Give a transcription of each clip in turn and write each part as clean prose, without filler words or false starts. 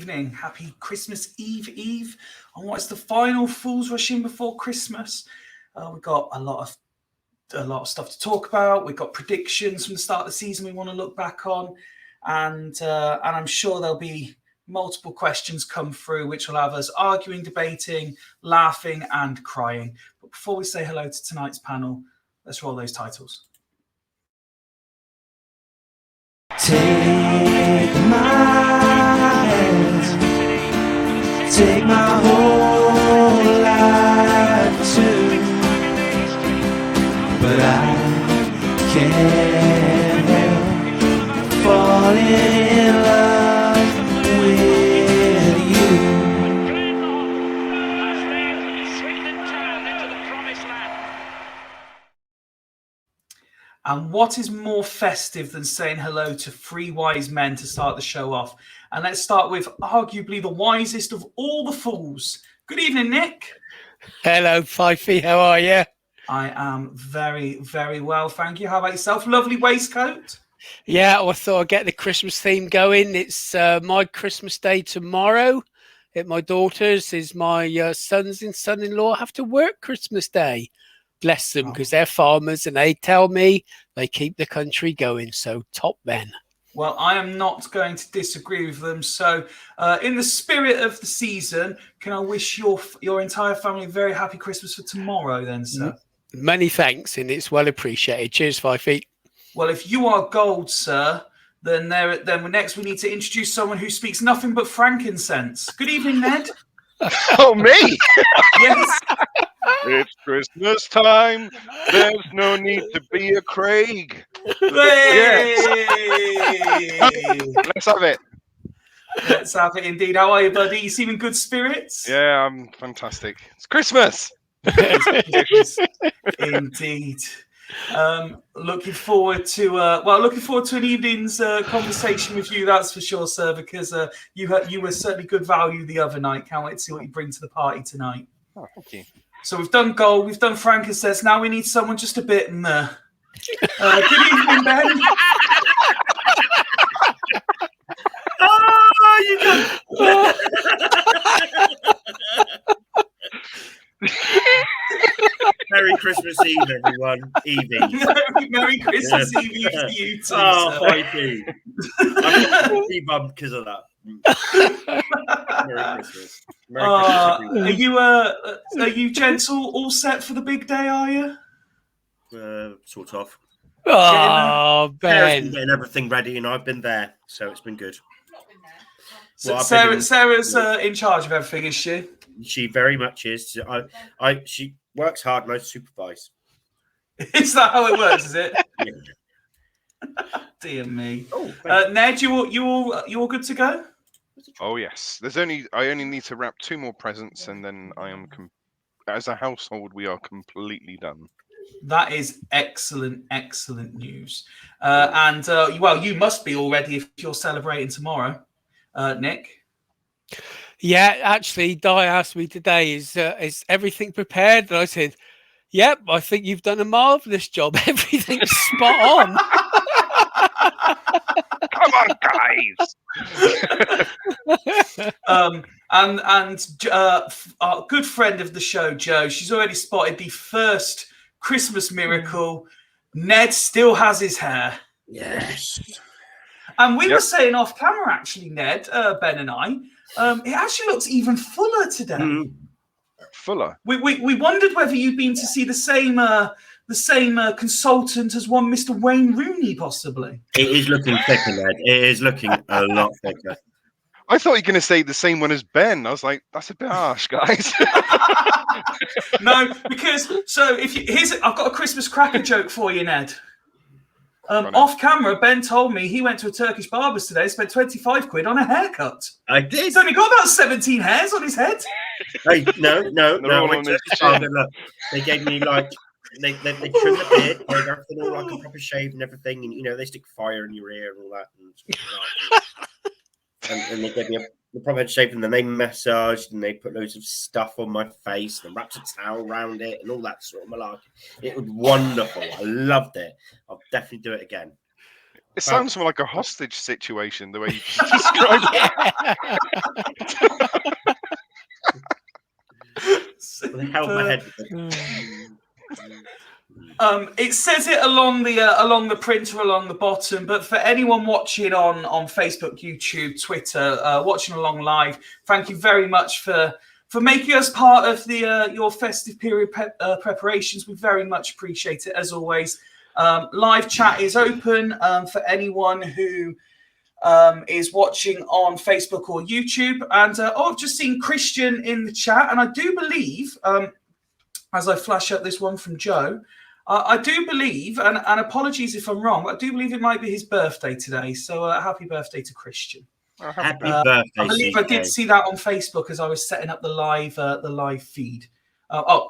evening. Happy Christmas Eve on what is the final Fool's Rush in before Christmas. We've got a lot of stuff to talk about. We've got predictions from the start of the season we want to look back on, and I'm sure there'll be multiple questions come through which will have us arguing, debating, laughing, and crying. But before we say hello to tonight's panel, let's roll those titles. Take my hand, take my whole life too, but I can't help falling in love with you. And what is more festive than saying hello to three wise men to start the show off? And let's start with arguably the wisest of all the fools. Good evening, Nick. Hello, Fifey. How are you? I am very, very well, thank you. How about yourself? Lovely waistcoat. Yeah, I thought I'd get the Christmas theme going. It's my Christmas day tomorrow at my daughter's. Is my sons and son-in-law have to work Christmas Day. Bless them, because they're farmers and they tell me they keep the country going. So top men. Well, I am not going to disagree with them. So in the spirit of the season, can I wish your entire family a very happy Christmas for tomorrow then, sir? Many thanks, and it's well appreciated. Cheers, 5 feet. Well, if you are gold, sir, then next we need to introduce someone who speaks nothing but frankincense. Good evening, Ned. Oh, me? Yes. It's Christmas time. There's no need to be a Craig. Yes. Let's have it. Let's have it indeed. How are you, buddy? You seem in good spirits? Yeah, I'm fantastic. It's Christmas. Indeed. Looking forward to an evening's conversation with you. That's for sure, sir. Because you were certainly good value the other night. Can't wait to see what you bring to the party tonight. Oh, thank you. So we've done gold, we've done frankincense. Now we need someone just a bit. Good evening, Ben. Oh, you got. Merry Christmas Eve, everyone. Evie. Merry Christmas Eve to you too. Oh, I do. I'm going to be bummed because of that. Merry Christmas. Merry Christmas, are you gentle, all set for the big day, are you? Sort of. Oh, Sarah's been Ben. getting everything ready, and I've been there, so it's been good. So Well, Sarah's in charge of everything, is she? She very much is. She works hard, and I supervise. Is that how it works? Is it? Yeah. Dear me. Oh, Ned, you all good to go? Oh, yes. I only need to wrap 2 more presents, and then I am, as a household, we are completely done. That is excellent news. Well, you must be all ready if you're celebrating tomorrow, Nick. Yeah, actually, Di asked me today, is everything prepared? And I said, yep, I think you've done a marvellous job. Everything's spot on. Come on, guys. Our good friend of the show, Joe, she's already spotted the first Christmas miracle. Ned still has his hair. Yes. And we were saying off camera, actually, Ned, Ben and I, it actually looks even fuller today. Fuller. We wondered whether you'd been to see the same consultant as one Mr. Wayne Rooney, possibly. It is looking thicker, Ned. It is looking a lot thicker. I thought you were going to say the same one as Ben. I was like, that's a bit harsh, guys. No, because I've got a Christmas cracker joke for you, Ned. Off camera, Ben told me he went to a Turkish barber's today, spent 25 quid on a haircut. I did. He's only got about 17 hairs on his head. Hey, no. all I went on to his barber, look, they gave me like they trimmed the beard, made everything all like a proper shave and everything, and they stick fire in your ear and all that, and they gave me the proper head shave, and then they massaged and they put loads of stuff on my face and wrapped a towel around it and all that sort of malarkey. It was wonderful. I loved it. I'll definitely do it again. It sounds more like a hostage situation the way you just described it. They held my head. It says it along the printer along the bottom, but for anyone watching on Facebook, YouTube, Twitter, watching along live, thank you very much for making us part of the your festive period preparations. We very much appreciate it, as always. Live chat is open for anyone who is watching on Facebook or YouTube. And I've just seen Christian in the chat, and I do believe, as I flash up this one from Joe, I do believe, and apologies if I'm wrong, but I do believe it might be his birthday today. So happy birthday to Christian. Oh, Happy birthday! I believe I did see that on Facebook as I was setting up the live feed.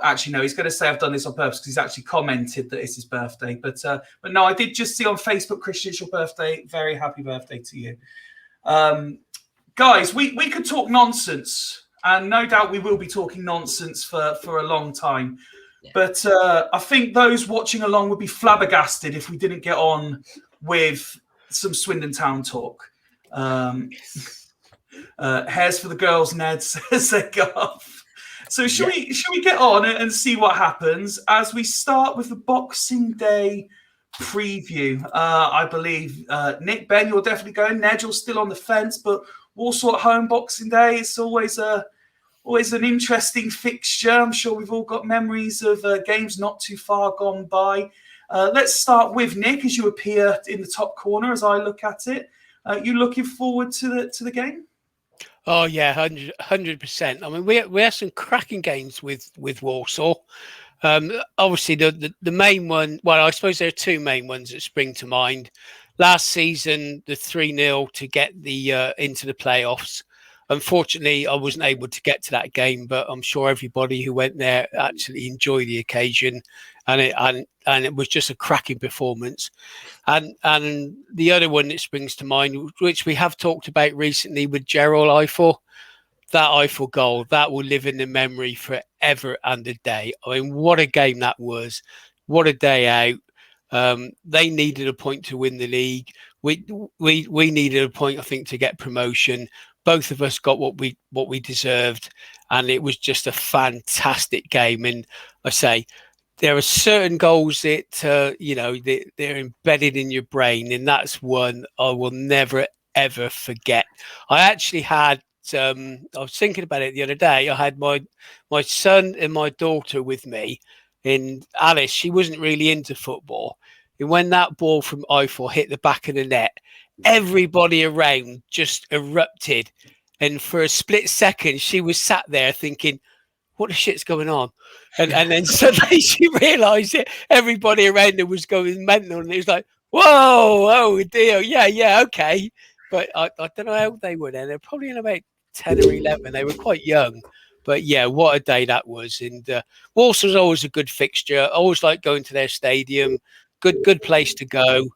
Actually, no, he's going to say I've done this on purpose because he's actually commented that it's his birthday. But no, I did just see on Facebook, Christian, it's your birthday. Very happy birthday to you. Guys, we could talk nonsense, and no doubt we will be talking nonsense for a long time. Yeah. But I think those watching along would be flabbergasted if we didn't get on with some Swindon Town talk. Hairs for the girls, Ned says they go off. So should we get on it and see what happens as we start with the Boxing Day preview? I believe Nick, Ben, you're definitely going. Ned, you're still on the fence, but Walsall at home Boxing Day, it's always an interesting fixture. I'm sure we've all got memories of games not too far gone by. Let's start with Nick, as you appear in the top corner as I look at it. You looking forward to the game? Oh yeah, 100%. I mean, we have some cracking games with Walsall. Obviously, the main one. Well, I suppose there are two main ones that spring to mind. Last season, the 3-0 to get the into the playoffs. Unfortunately, I wasn't able to get to that game, but I'm sure everybody who went there actually enjoyed the occasion, and it was just a cracking performance. And the other one that springs to mind, which we have talked about recently with Gerald Eiffel, that Eiffel goal, that will live in the memory forever and a day. I mean, what a game that was! What a day out! They needed a point to win the league. We needed a point, I think, to get promotion. Both of us got what we deserved, and it was just a fantastic game. And I say, there are certain goals that they're embedded in your brain, and that's one I will never ever forget. I actually had I was thinking about it the other day. I had my son and my daughter with me, and Alice, she wasn't really into football. And when that ball from Eiffel hit the back of the net, everybody around just erupted. And for a split second, she was sat there thinking, what the shit's going on? And then suddenly she realised it. Everybody around her was going mental. And it was like, whoa, oh dear. Yeah, okay. But I don't know how old they were then. They're probably in about 10 or 11. They were quite young. But yeah, what a day that was. And Walsall's always a good fixture. I always like going to their stadium. Good place to go.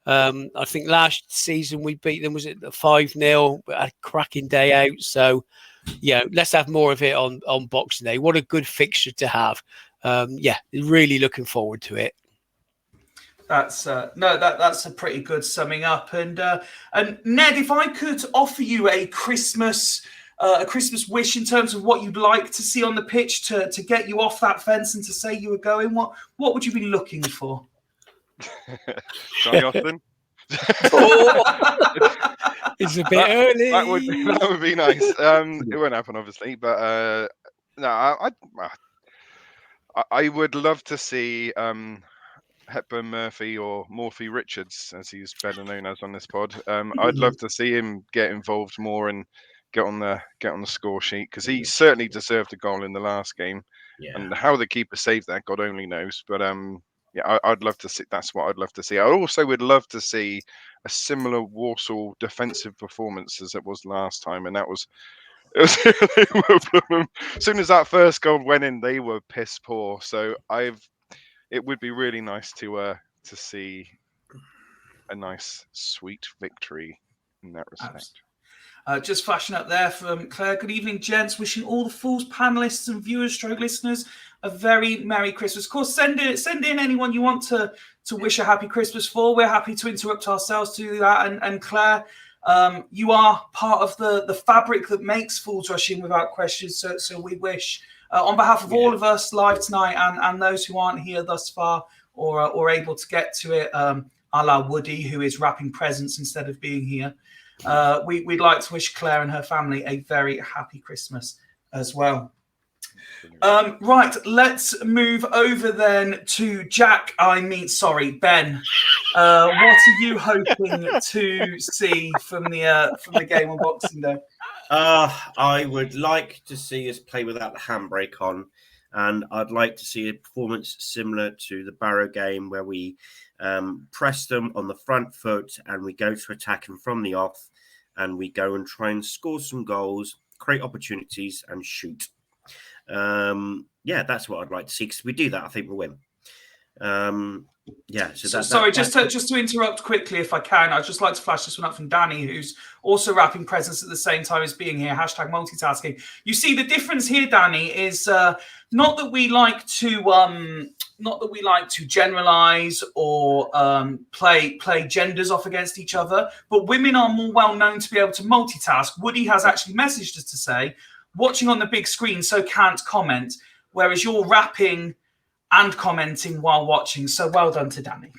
I think last season we beat them, was it 5-0? A cracking day out. So yeah, let's have more of it on Boxing Day. What a good fixture to have. Really looking forward to it. That's that's a pretty good summing up. And Ned, if I could offer you a Christmas wish in terms of what you'd like to see on the pitch to get you off that fence and to say you were going, what would you be looking for? Johnny Austin. It's a bit early. That would be nice. It won't happen, obviously, but no, I would love to see Hepburn Murphy, or Morphy Richards, as he's better known as on this pod. I'd love to see him get involved more and get on the score sheet, because he certainly deserved a goal in the last game. Yeah. And how the keeper saved that, God only knows. But yeah, I'd love to see. That's what I'd love to see. I also would love to see a similar Walsall defensive performance as it was last time, and that was. As soon as that first goal went in, they were piss poor. So it would be really nice to see a nice, sweet victory in that respect. Just flashing up there from Claire. Good evening, gents. Wishing all the Fools panelists and viewers, stroke listeners, a very Merry Christmas. Of course, send in anyone you want to wish a happy Christmas for. We're happy to interrupt ourselves to do that. And Claire, you are part of the fabric that makes Fools Rush In without question. So we wish, on behalf of all of us live tonight and those who aren't here thus far or able to get to it, a la Woody, who is wrapping presents instead of being here, we'd like to wish Claire and her family a very happy Christmas as well. Right, let's move over then to Ben. What are you hoping to see from the game on Boxing Day? I would like to see us play without the handbrake on, and I'd like to see a performance similar to the Barrow game where we press them on the front foot and we go to attack them from the off, and we go and try and score some goals, create opportunities, and shoot. That's what I'd like to see, because if we do that, I think we'll win. Just to interrupt quickly, if I can, I'd just like to flash this one up from Danny, who's also wrapping presents at the same time as being here. # multitasking. You see, the difference here, Danny, is not that we like to generalize or play genders off against each other, but women are more well known to be able to multitask. Woody has actually messaged us to say, watching on the big screen, so can't comment, whereas you're rapping and commenting while watching. So well done to Danny.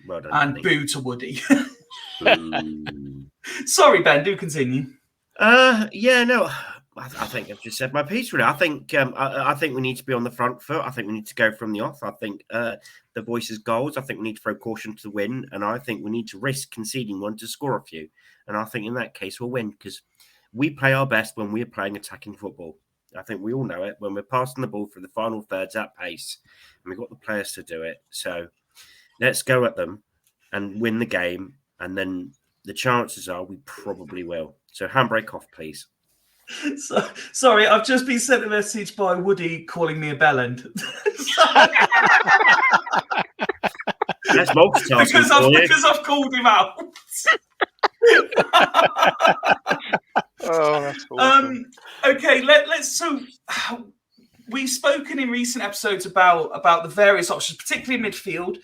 Well done, and Danny. Boo to Woody. Sorry, Ben, do continue. I think I've just said my piece, really. I think we need to be on the front foot. I think we need to go from the off. I think the voice is goals. I think we need to throw caution to the wind, and I think we need to risk conceding one to score a few. And I think in that case we'll win, because we play our best when we're playing attacking football. I think we all know it, when we're passing the ball through the final thirds at pace, and we've got the players to do it. So let's go at them and win the game, and then the chances are we probably will. So handbrake off, please. Sorry, I've just been sent a message by Woody calling me a bellend. That's multitasking because I've called him out. Oh, that's awesome. Okay, let's. So we've spoken in recent episodes about the various options, particularly midfield.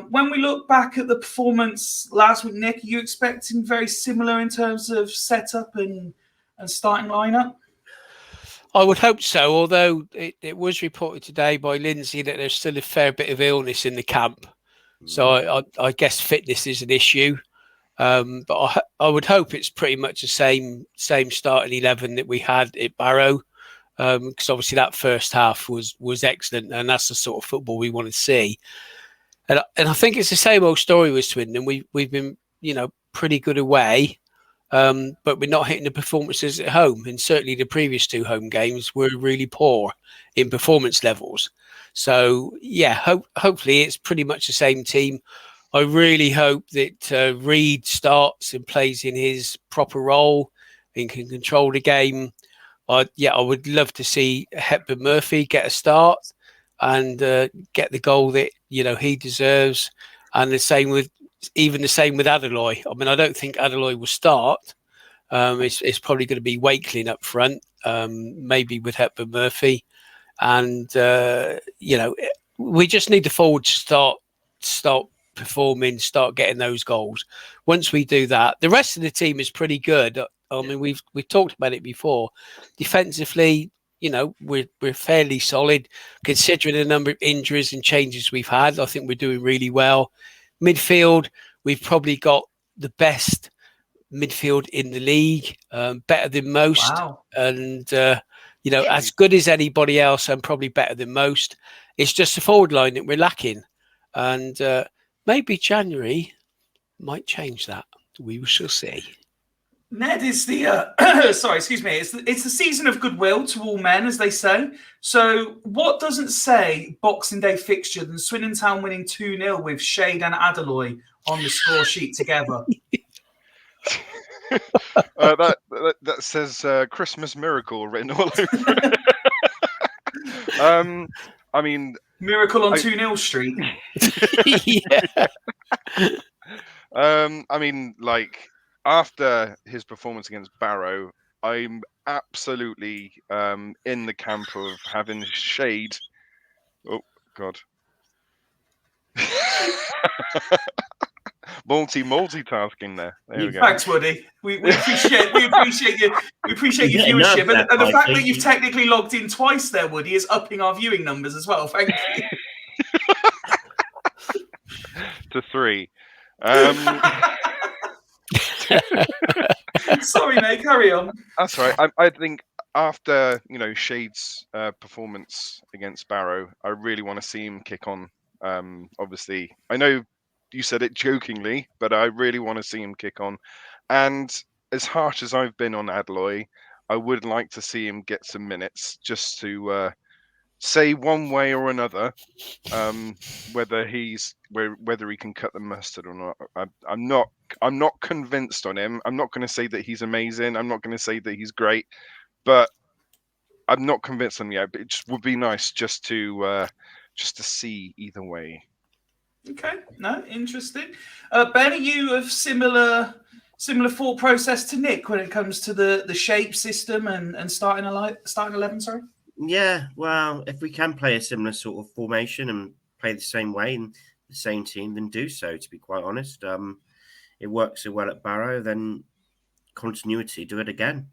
When we look back at the performance last week, Nick, are you expecting very similar in terms of setup and starting lineup? I would hope so, although it was reported today by Lindsay that there's still a fair bit of illness in the camp. So I guess fitness is an issue. But I would hope it's pretty much the same starting 11 that we had at Barrow, because obviously that first half was excellent, and that's the sort of football we want to see. And I think it's the same old story with Swindon. We've been pretty good away, but we're not hitting the performances at home, and certainly the previous two home games were really poor in performance levels. So yeah, hopefully it's pretty much the same team. I really hope that Reid starts and plays in his proper role and can control the game. I would love to see Hepburn Murphy get a start and get the goal that he deserves. And the same with Adeloy. I mean, I don't think Adeloy will start. It's probably going to be Wakeling up front, maybe with Hepburn Murphy. And we just need the forward to start performing, start getting those goals. Once we do that, the rest of the team is pretty good. I mean, we've talked about it before. Defensively, we're fairly solid considering the number of injuries and changes we've had. I think we're doing really well. Midfield, we've probably got the best midfield in the league, better than most. Wow. And as good as anybody else, and probably better than most. It's just the forward line that we're lacking, and maybe January might change that. We shall see. Ned, is the it's the season of goodwill to all men, as they say. So what doesn't say Boxing Day fixture than Swindon Town winning 2-0 with Shade and Adeloy on the score sheet together? That says Christmas miracle written all over it. I mean, miracle on 2-0 Street. Yeah. I mean, like, after his performance against Barrow, I'm absolutely in the camp of having Shade. Oh God. Multitasking there. There we go. Thanks, Woody. We appreciate your Yeah, viewership, nerves and the there, fact Mikey. that you've technically logged in twice there, Woody, is upping our viewing numbers as well. Thank you. To 3. Sorry, mate. Carry on. That's right. I think after Shade's performance against Barrow, I really want to see him kick on. Obviously, I know you said it jokingly, but I really want to see him kick on. And as harsh as I've been on Adloy, I would like to see him get some minutes just to say one way or another whether he can cut the mustard or not. I'm not convinced on him. I'm not going to say that he's amazing. I'm not going to say that he's great, but I'm not convinced on him yet. But it just would be nice just to see either way. Okay, no, interesting. Ben, are you of similar thought process to Nick when it comes to the shape system and starting 11? Sorry. Yeah, well, if we can play a similar sort of formation and play the same way in the same team, then do so. To be quite honest, it works so well at Barrow. Then continuity, do it again.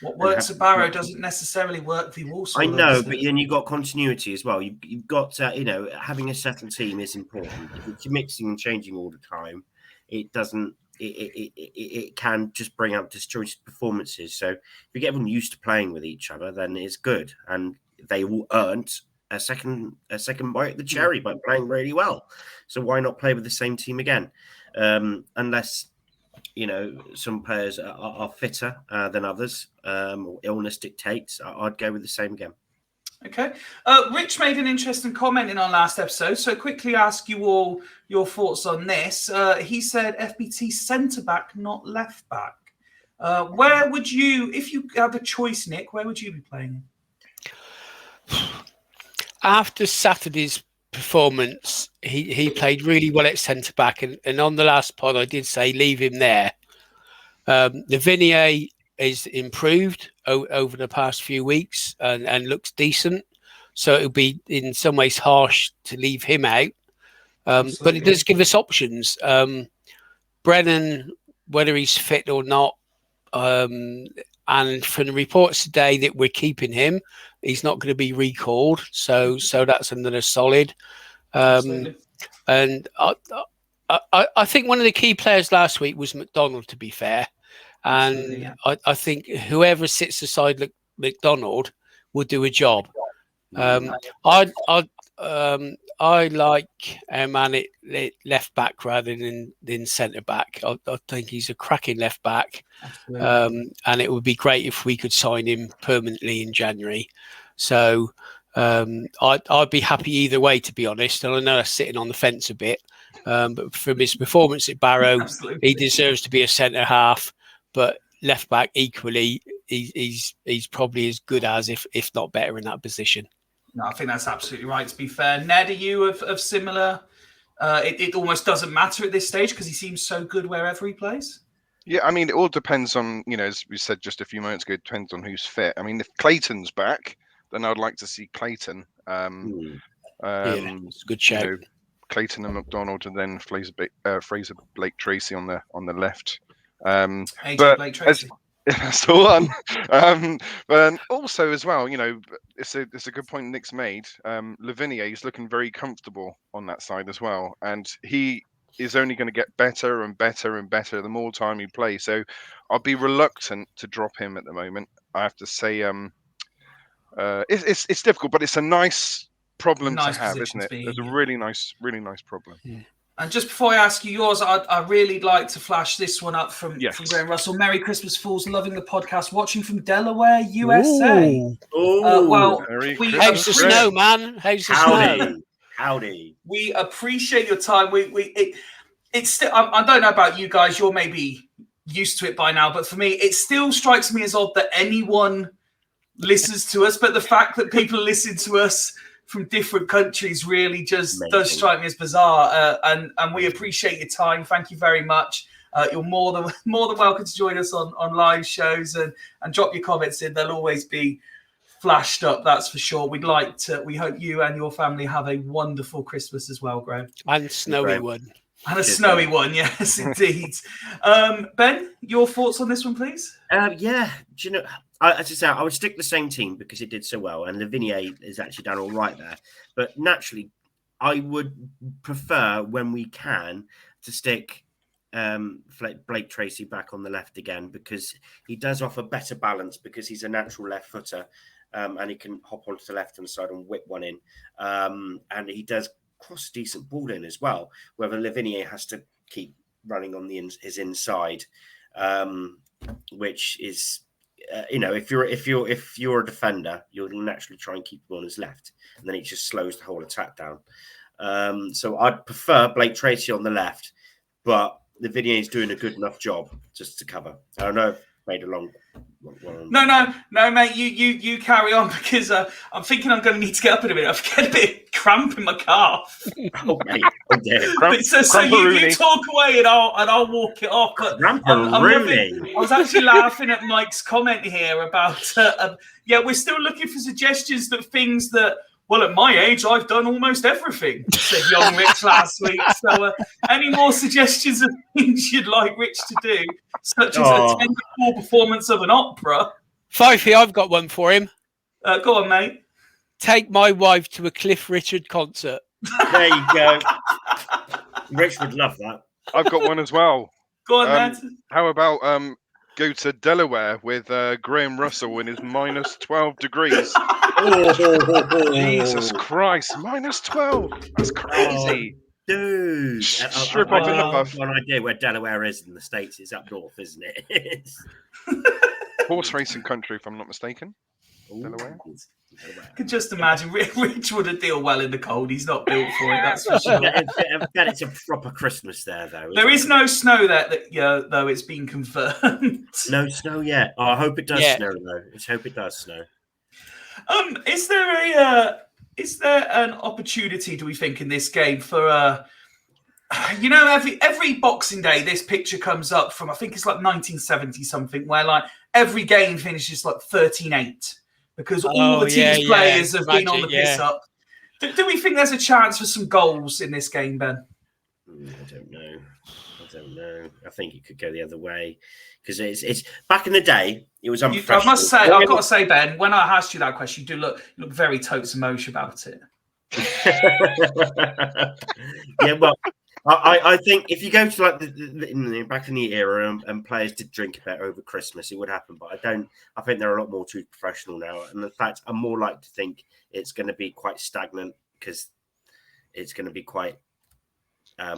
What works at Barrow doesn't necessarily work for Walsall. I know, but then you've got continuity as well. You've got having a settled team is important. If you're mixing and changing all the time, it doesn't. It can just bring out disjointed performances. So if you get everyone used to playing with each other, then it's good, and they all earned a second bite at the cherry by playing really well. So why not play with the same team again? Unless some players are fitter than others, or illness dictates, I'd go with the same again. Okay. Rich made an interesting comment in our last episode, so quickly ask you all your thoughts on this. He said FBT centre-back, not left-back. Where would you, if you had a choice, Nick, where would you be playing? After Saturday's performance, he played really well at centre-back, and on the last pod I did say leave him there. The Vinier is improved over the past few weeks and looks decent. So it'll be in some ways harsh to leave him out. But it does give us options. Brennan, whether he's fit or not, and from the reports today that we're keeping him, he's not going to be recalled. So that's another solid. And I think one of the key players last week was McDonald, to be fair. And I think whoever sits aside McDonald will do a job. I like man at left back rather than centre back. I think he's a cracking left back, and it would be great if we could sign him permanently in January. So I'd be happy either way, to be honest. And I know I'm sitting on the fence a bit, but from his performance at Barrow, he deserves to be a centre half. But left back equally, he's probably as good as, if not better, in that position. No, I think that's absolutely right. To be fair, Ned, are you of similar? It almost doesn't matter at this stage because he seems so good wherever he plays. Yeah, I mean, it all depends on, as we said just a few moments ago, it depends on who's fit. I mean, if Clayton's back, then I'd like to see Clayton. It's a good shout. Clayton and McDonald, and then Fraser Blake Tracy on the left. But Blake Tracy. That's the one. But also as well, it's a good point Nick's made. Lavinia is looking very comfortable on that side as well, and he is only going to get better and better and better the more time he plays. So I'll be reluctant to drop him at the moment. I have to say, it's difficult, but it's a nice problem to have, isn't it? It's a really nice problem. Yeah. And just before I ask you yours, I'd really like to flash this one up from Graham Russell. Merry Christmas, Fools. Loving the podcast. Watching from Delaware, USA. How's the snow, man? How's the snow? Howdy. We appreciate your time. It's still, I don't know about you guys. You're maybe used to it by now. But for me, it still strikes me as odd that anyone listens to us. But the fact that people listen to us from different countries really just does strike me as bizarre, and we appreciate your time. Thank you very much. you're more than welcome to join us on live shows and drop your comments in. They'll always be flashed up, that's for sure. We hope you and your family have a wonderful Christmas as well, Graham. And snowy one. And a snowy one, yes, indeed. Ben, your thoughts on this one, please? Yeah, do you know, as I say, I would stick the same team because it did so well, and Lavinier is actually done all right there. But naturally, I would prefer, when we can, to stick Blake Tracy back on the left again, because he does offer better balance because he's a natural left footer, and he can hop onto the left hand side and whip one in, and he does cross a decent ball in as well. Whether Lavinier has to keep running on his inside, which is, if you're a defender, you'll naturally try and keep him on his left, and then it just slows the whole attack down. So I'd prefer Blake Tracy on the left, but Lavinier is doing a good enough job just to cover. I don't know. Made a long one. No, mate. You carry on, because I'm thinking I'm going to need to get up in a minute. I've got a bit of cramp in my calf. Oh, mate. Oh, dear. So you talk away and I'll walk it off. But I was actually laughing at Mike's comment here about we're still looking for suggestions that things that. Well, at my age, I've done almost everything, said young Rich last week. So any more suggestions of things you'd like Rich to do, such as attend the full performance of an opera? Fifey, I've got one for him. Go on, mate. Take my wife to a Cliff Richard concert. There you go. Rich would love that. I've got one as well. Go on, Matt. How about go to Delaware with Graham Russell in his minus 12 degrees? Jesus Christ, minus 12. That's crazy. Dude. Strip off in the buff. One idea where Delaware is in the States. It's up north, isn't it? Horse racing country, if I'm not mistaken. Delaware. I can just imagine Rich wouldn't deal well in the cold. He's not built for it, that's for sure. It's a proper Christmas there, though. There is no snow there, though it's been confirmed. No snow yet. Oh, I hope it does snow, though. Let's hope it does snow. Is there an opportunity, do we think, in this game for every Boxing Day this picture comes up from, I think it's like 1970 something, where like every game finishes like 13-8 because all the team's players have been on the piss up. Do we think there's a chance for some goals in this game, Ben? I don't know. I think it could go the other way because it's back in the day. It was unprofessional. I must say, I've got to say, Ben, when I asked you that question, you do look very totes emotion about it. Yeah, well, I think if you go to like the back in the era and players did drink a bit over Christmas, it would happen. But I think they're a lot more too professional now. And in fact, I'm more like to think it's going to be quite stagnant because it's going to be quite, a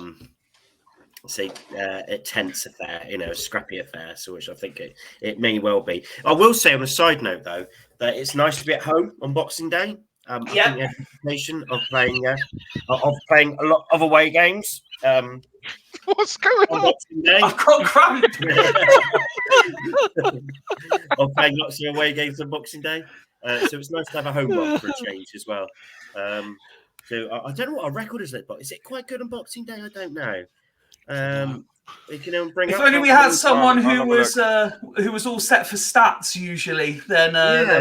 tense affair, a scrappy affair. So which I think it may well be. I will say on a side note though that it's nice to be at home on Boxing Day. I think the anticipation of playing a lot of away games. What's going on? I've got cramp. Of playing lots of away games on Boxing Day. So it's nice to have a home one for a change as well. So I don't know what our record is, but is it quite good on Boxing Day? I don't know. We can bring if only we had someone who was all set for stats usually, then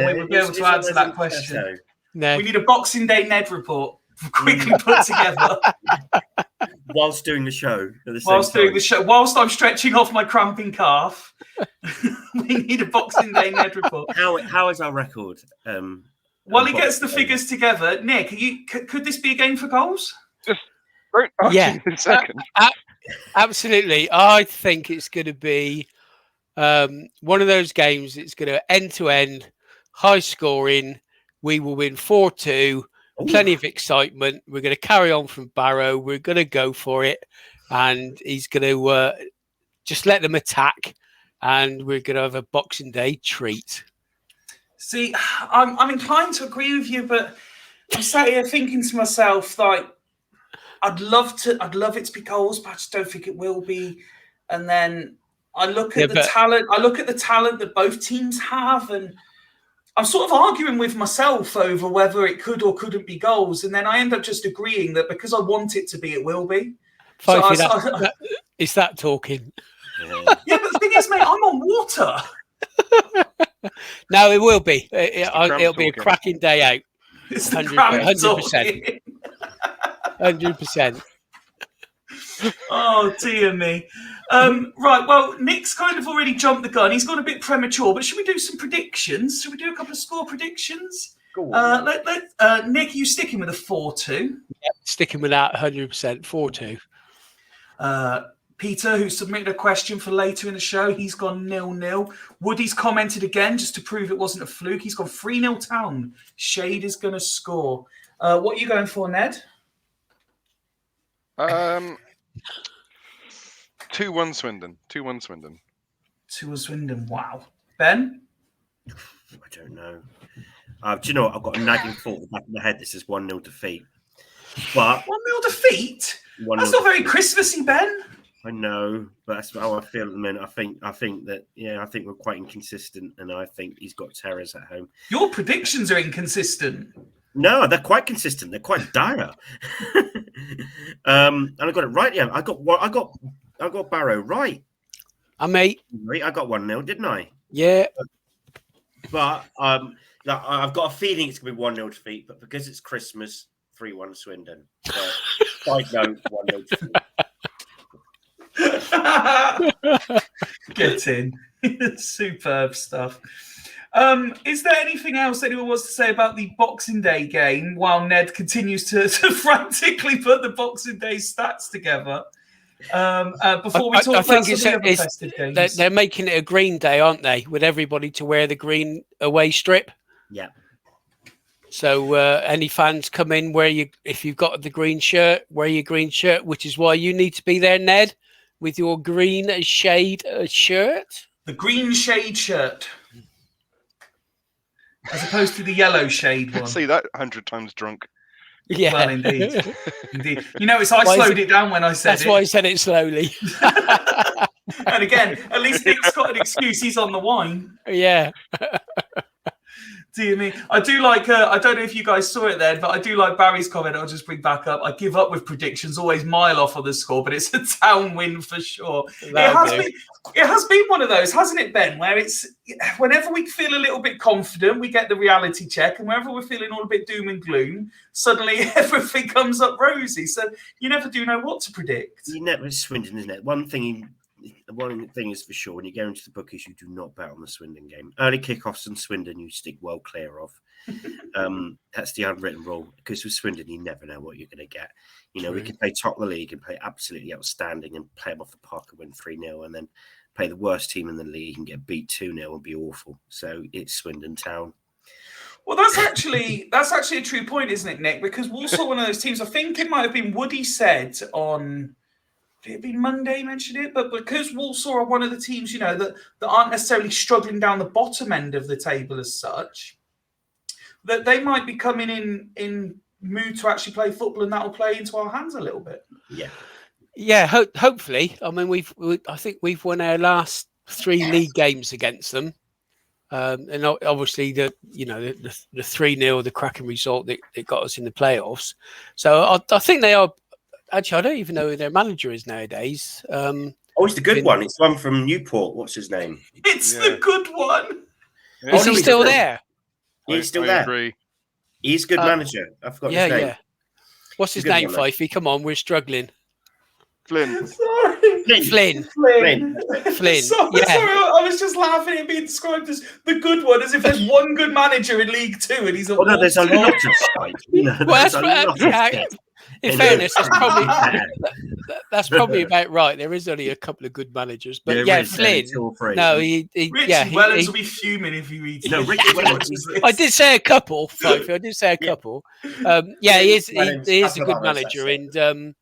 we would be able to answer that question. No. We need a Boxing Day Ned report quickly put together. Whilst doing the show. Whilst I'm stretching off my cramping calf, we need a Boxing Day Ned report. How is our record? While he gets the figures together, Nick, could this be a game for goals? Yeah, absolutely. I think it's going to be one of those games. It's going to end to end, high scoring. We will win 4-2. Plenty of excitement. We're going to carry on from Barrow. We're going to go for it, and he's going to just let them attack, and we're going to have a Boxing Day treat. See, I'm inclined to agree with you, but I'm sat here thinking to myself, like, I'd love it to be goals, but I just don't think it will be. And then I look at the talent. I look at the talent that both teams have, and I'm sort of arguing with myself over whether it could or couldn't be goals. And then I end up just agreeing that because I want it to be, it will be. Is that talking? Yeah, but the thing is, mate, I'm on water. No, it will be. cramp It'll be a talking. cracking day out. It's the 100%. cramp talking. 100%. Oh, dear me. Right, well, Nick's kind of already jumped the gun. He's gone a bit premature, but should we do some predictions? Should we do a couple of score predictions? Go on, Nick, are you sticking with a 4-2? Sticking with that 100%. 4-2. Peter, who submitted a question for later in the show, he's gone 0-0. Woody's commented again just to prove it wasn't a fluke. He's gone 3-0 Town. Shade is going to score. What are you going for, Ned? 2-1 Swindon. 2-1 Swindon. 2-1 Swindon. Wow. Ben? I don't know. Do you know what? I've got a nagging thought in the back of my head. This is 1-0 defeat. But 1-0 defeat? 1-0 That's not very defeat. Christmassy, Ben. I know, but that's how I feel at the minute. I think that I think we're quite inconsistent, and I think he's got terrors at home. Your predictions are inconsistent. No, they're quite consistent. They're quite dire. And I got it right. Yeah, I got Barrow right. Mate. I got 1-0, didn't I? Yeah. But I've got a feeling it's going to be 1-0 defeat. But because it's Christmas, 3-1 Swindon. So, side note, 1-0 defeat. Get in. Superb stuff. Is there anything else anyone wants to say about the Boxing Day game while Ned continues to frantically put the Boxing Day stats together? Before we talk about some of the other festive games. They're making it a green day, aren't they? With everybody to wear the green away strip. Yeah. So any fans come in if you've got the green shirt, wear your green shirt, which is why you need to be there, Ned, with your green shade shirt. The green shade shirt. As opposed to the yellow shade one. See that 100 times drunk. Yeah. Well, indeed. Indeed. You notice I slowed it down when I said it. That's why I said it slowly. And again, at least Nick's got an excuse. He's on the wine. Yeah. Dear me. I do like, I don't know if you guys saw it then, but I do like Barry's comment. I'll just bring back up. I give up with predictions, always mile off on the score, but it's a Town win for sure. It has been one of those, hasn't it, Ben, where it's whenever we feel a little bit confident, we get the reality check, and whenever we're feeling all a bit doom and gloom, suddenly everything comes up rosy. So you never do know what to predict. You never Swindon, isn't it? One thing is for sure, when you go into the bookies, you do not bet on the Swindon game. Early kickoffs and Swindon, you stick well clear of. That's the unwritten rule, because with Swindon, you never know what you're going to get. You know, we can play top of the league and play absolutely outstanding and play them off the park and win 3-0, and then play the worst team in the league and get beat 2-0 and be awful. So it's Swindon Town. Well, that's actually a true point, isn't it, Nick? Because Walsall, one of those teams, I think it might have been Woody said on, did it be Monday mentioned it? But because Walsall are one of the teams, you know, that aren't necessarily struggling down the bottom end of the table as such, that they might be coming in mood to actually play football, and that will play into our hands a little bit. Yeah. Yeah, hopefully. I mean, I think we've won our last 3 league games against them, and obviously the 3-0, the cracking result that got us in the playoffs. So I think they are. Actually, I don't even know who their manager is nowadays. It's the good one. It's the one from Newport. What's his name? It's the good one. Yeah. Is he still there? He's still I there. agree. He's a good manager. I forgot his name. Yeah. What's his Good name, one, Fifey? Come on, we're struggling. Flynn. Sorry. Flynn. Flynn. Flynn. Sorry, Yeah. I was just laughing at being described as the good one, as if there's one good manager in League Two and he's a. Well, no, there's a lot of spite. You know, Well, there's a lot of spite. in fairness, that's probably about right. There is only a couple of good managers, but Flynn. No, he Richie Wellens will be fuming if he reads. No, Richie Wellens. I did say a couple, Fifey. I did say a couple. He is a good manager, and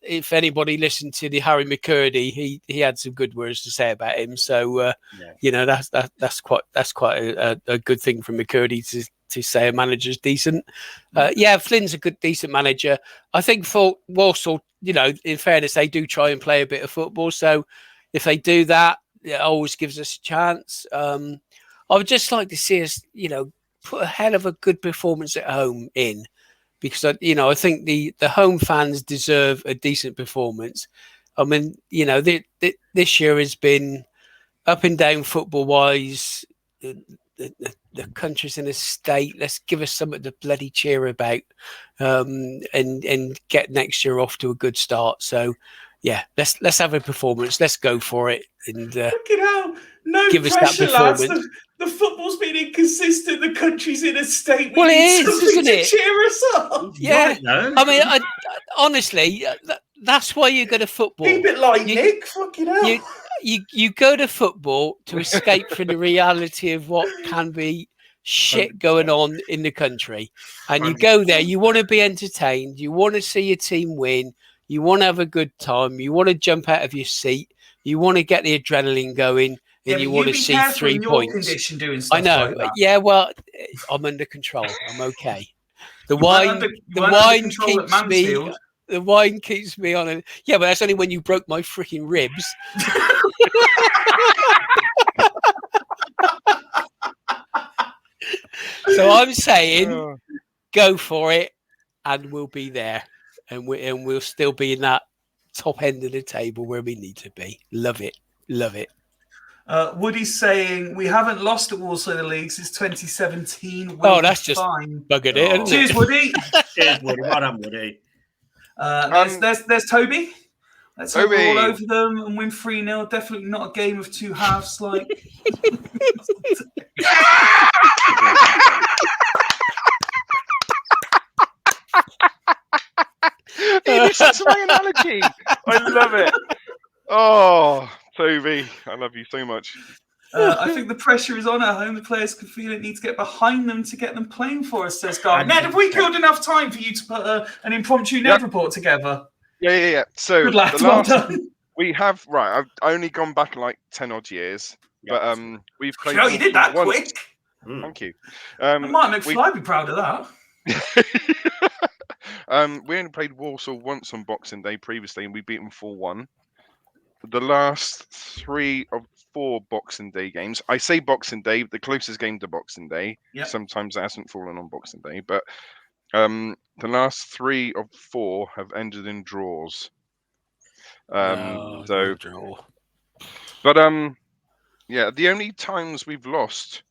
if anybody listened to the Harry McCurdy, he had some good words to say about him. So that's quite a good thing from McCurdy to say a manager's decent. Flynn's a decent manager. I think for Walsall, in fairness, they do try and play a bit of football. So if they do that, it always gives us a chance. I would just like to see us, put a hell of a good performance at home in. Because I think the home fans deserve a decent performance, I mean, you know, this year has been up and down football wise. The country's in a state. Let's give us something to bloody cheer about, and get next year off to a good start. So, yeah, let's have a performance. Let's go for it. And Fucking hell, no give us that pressure, lads. performance. The football's been inconsistent. The country's in a state. Well, it need is, something isn't to it? cheer us up. Yeah, Right, no? I mean, honestly, that's why you go to football. Keep it light, Nick. Fucking hell. You go to football to escape from the reality of what can be shit going on in the country, and you go there. You want to be entertained. You want to see your team win. You want to have a good time. You want to jump out of your seat. You want to get the adrenaline going, and you want to see 3 points. Condition doing stuff I know. Like that. Yeah, well, I'm under control. I'm okay. The You weren't wine control at keeps me. Mansfield. The wine keeps me on it. Yeah, but that's only when you broke my freaking ribs. So I'm saying, go for it, and we'll be there, and we'll still be in that top end of the table where we need to be. Love it, love it. Woody's saying we haven't lost at Walsall in the league since 2017. Oh, that's just fine. buggered it. Isn't Cheers, it? Woody. Cheers, Woody. Well done, Woody. There's Toby. Let's hope Toby. we're all over them and win 3-0. Definitely not a game of two halves. Like This is my analogy. I love it. Oh, Toby, I love you so much. I think the pressure is on at home. The players can feel it. Need to get behind them to get them playing for us, says Guy. Ned, have we killed enough time for you to put an impromptu Ned report together? Yeah. So Good lad, the well last done. we have I've only gone back like 10 odd years, but we've played. Oh, you did that once. quick. Thank you. Martin McFly be proud of that. We only played Walsall once on Boxing Day previously, and we beat them 4-1. The last 3 of 4 Boxing Day games. I say Boxing Day, the closest game to Boxing Day. Yep. Sometimes it hasn't fallen on Boxing Day, but the last 3 of 4 have ended in draws. Yeah, the only times we've lost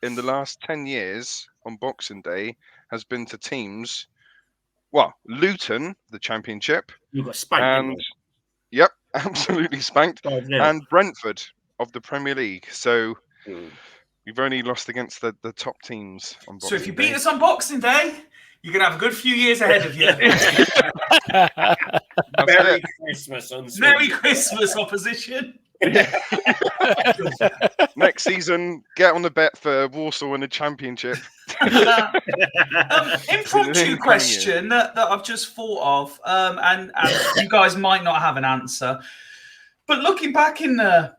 in the last 10 years on Boxing Day has been to teams. Well, Luton, the Championship. You got spanked. And yep, absolutely spanked. 5-0. And Brentford of the Premier League. So we've only lost against the top teams on Boxing Day. So if you beat us on Boxing Day, you're going to have a good few years ahead of you. Merry Christmas, Merry Christmas, opposition. Next season, get on the bet for Walsall in the Championship. Impromptu question that I've just thought of, and you guys might not have an answer, but looking back in the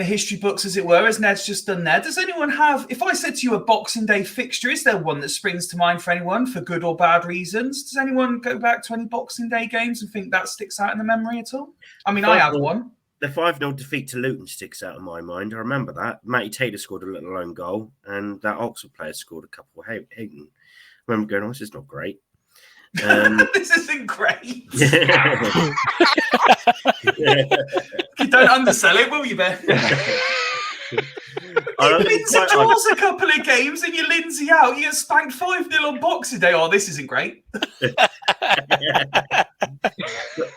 history books, as it were, as Ned's just done there, does anyone have? If I said to you a Boxing Day fixture, is there one that springs to mind for anyone for good or bad reasons? Does anyone go back to any Boxing Day games and think that sticks out in the memory at all? I mean, I have one. The 5-0 defeat to Luton sticks out in my mind. I remember that. Matty Taylor scored a little own goal, and that Oxford player scored a couple. Hayden. I remember going, this is not great. This isn't great. You don't undersell it, will you, Ben? Lindsay draws a couple of games and you Lindsay out. You get spanked 5-0 on Boxing Day. Oh, this isn't great.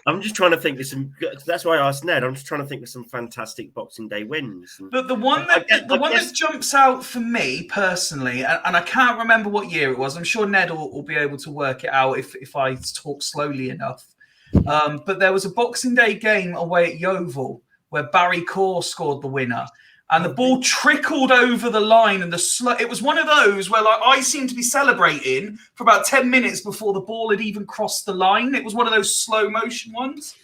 I'm just trying to think of some. That's why I asked Ned. I'm just trying to think of some fantastic Boxing Day wins. But the one that jumps out for me personally, and I can't remember what year it was. I'm sure Ned will be able to work it out if I talk slowly enough. But there was a Boxing Day game away at Yeovil where Barry Corr scored the winner. And the ball trickled over the line, and it was one of those where I seemed to be celebrating for about 10 minutes before the ball had even crossed the line. It was one of those slow motion ones.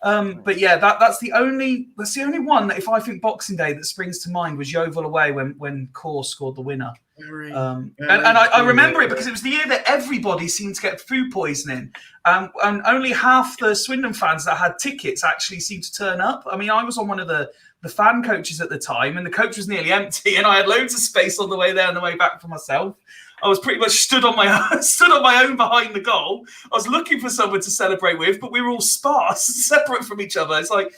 But yeah, that's the only one that if I think Boxing Day that springs to mind was Yeovil away when Corr scored the winner. I remember it because it was the year that everybody seemed to get food poisoning, and only half the Swindon fans that had tickets actually seemed to turn up. I mean, I was on one of the fan coaches at the time, and the coach was nearly empty, and I had loads of space on the way there and the way back for myself. I was pretty much stood on my own behind the goal. I was looking for someone to celebrate with, but we were all sparse, separate from each other. It's like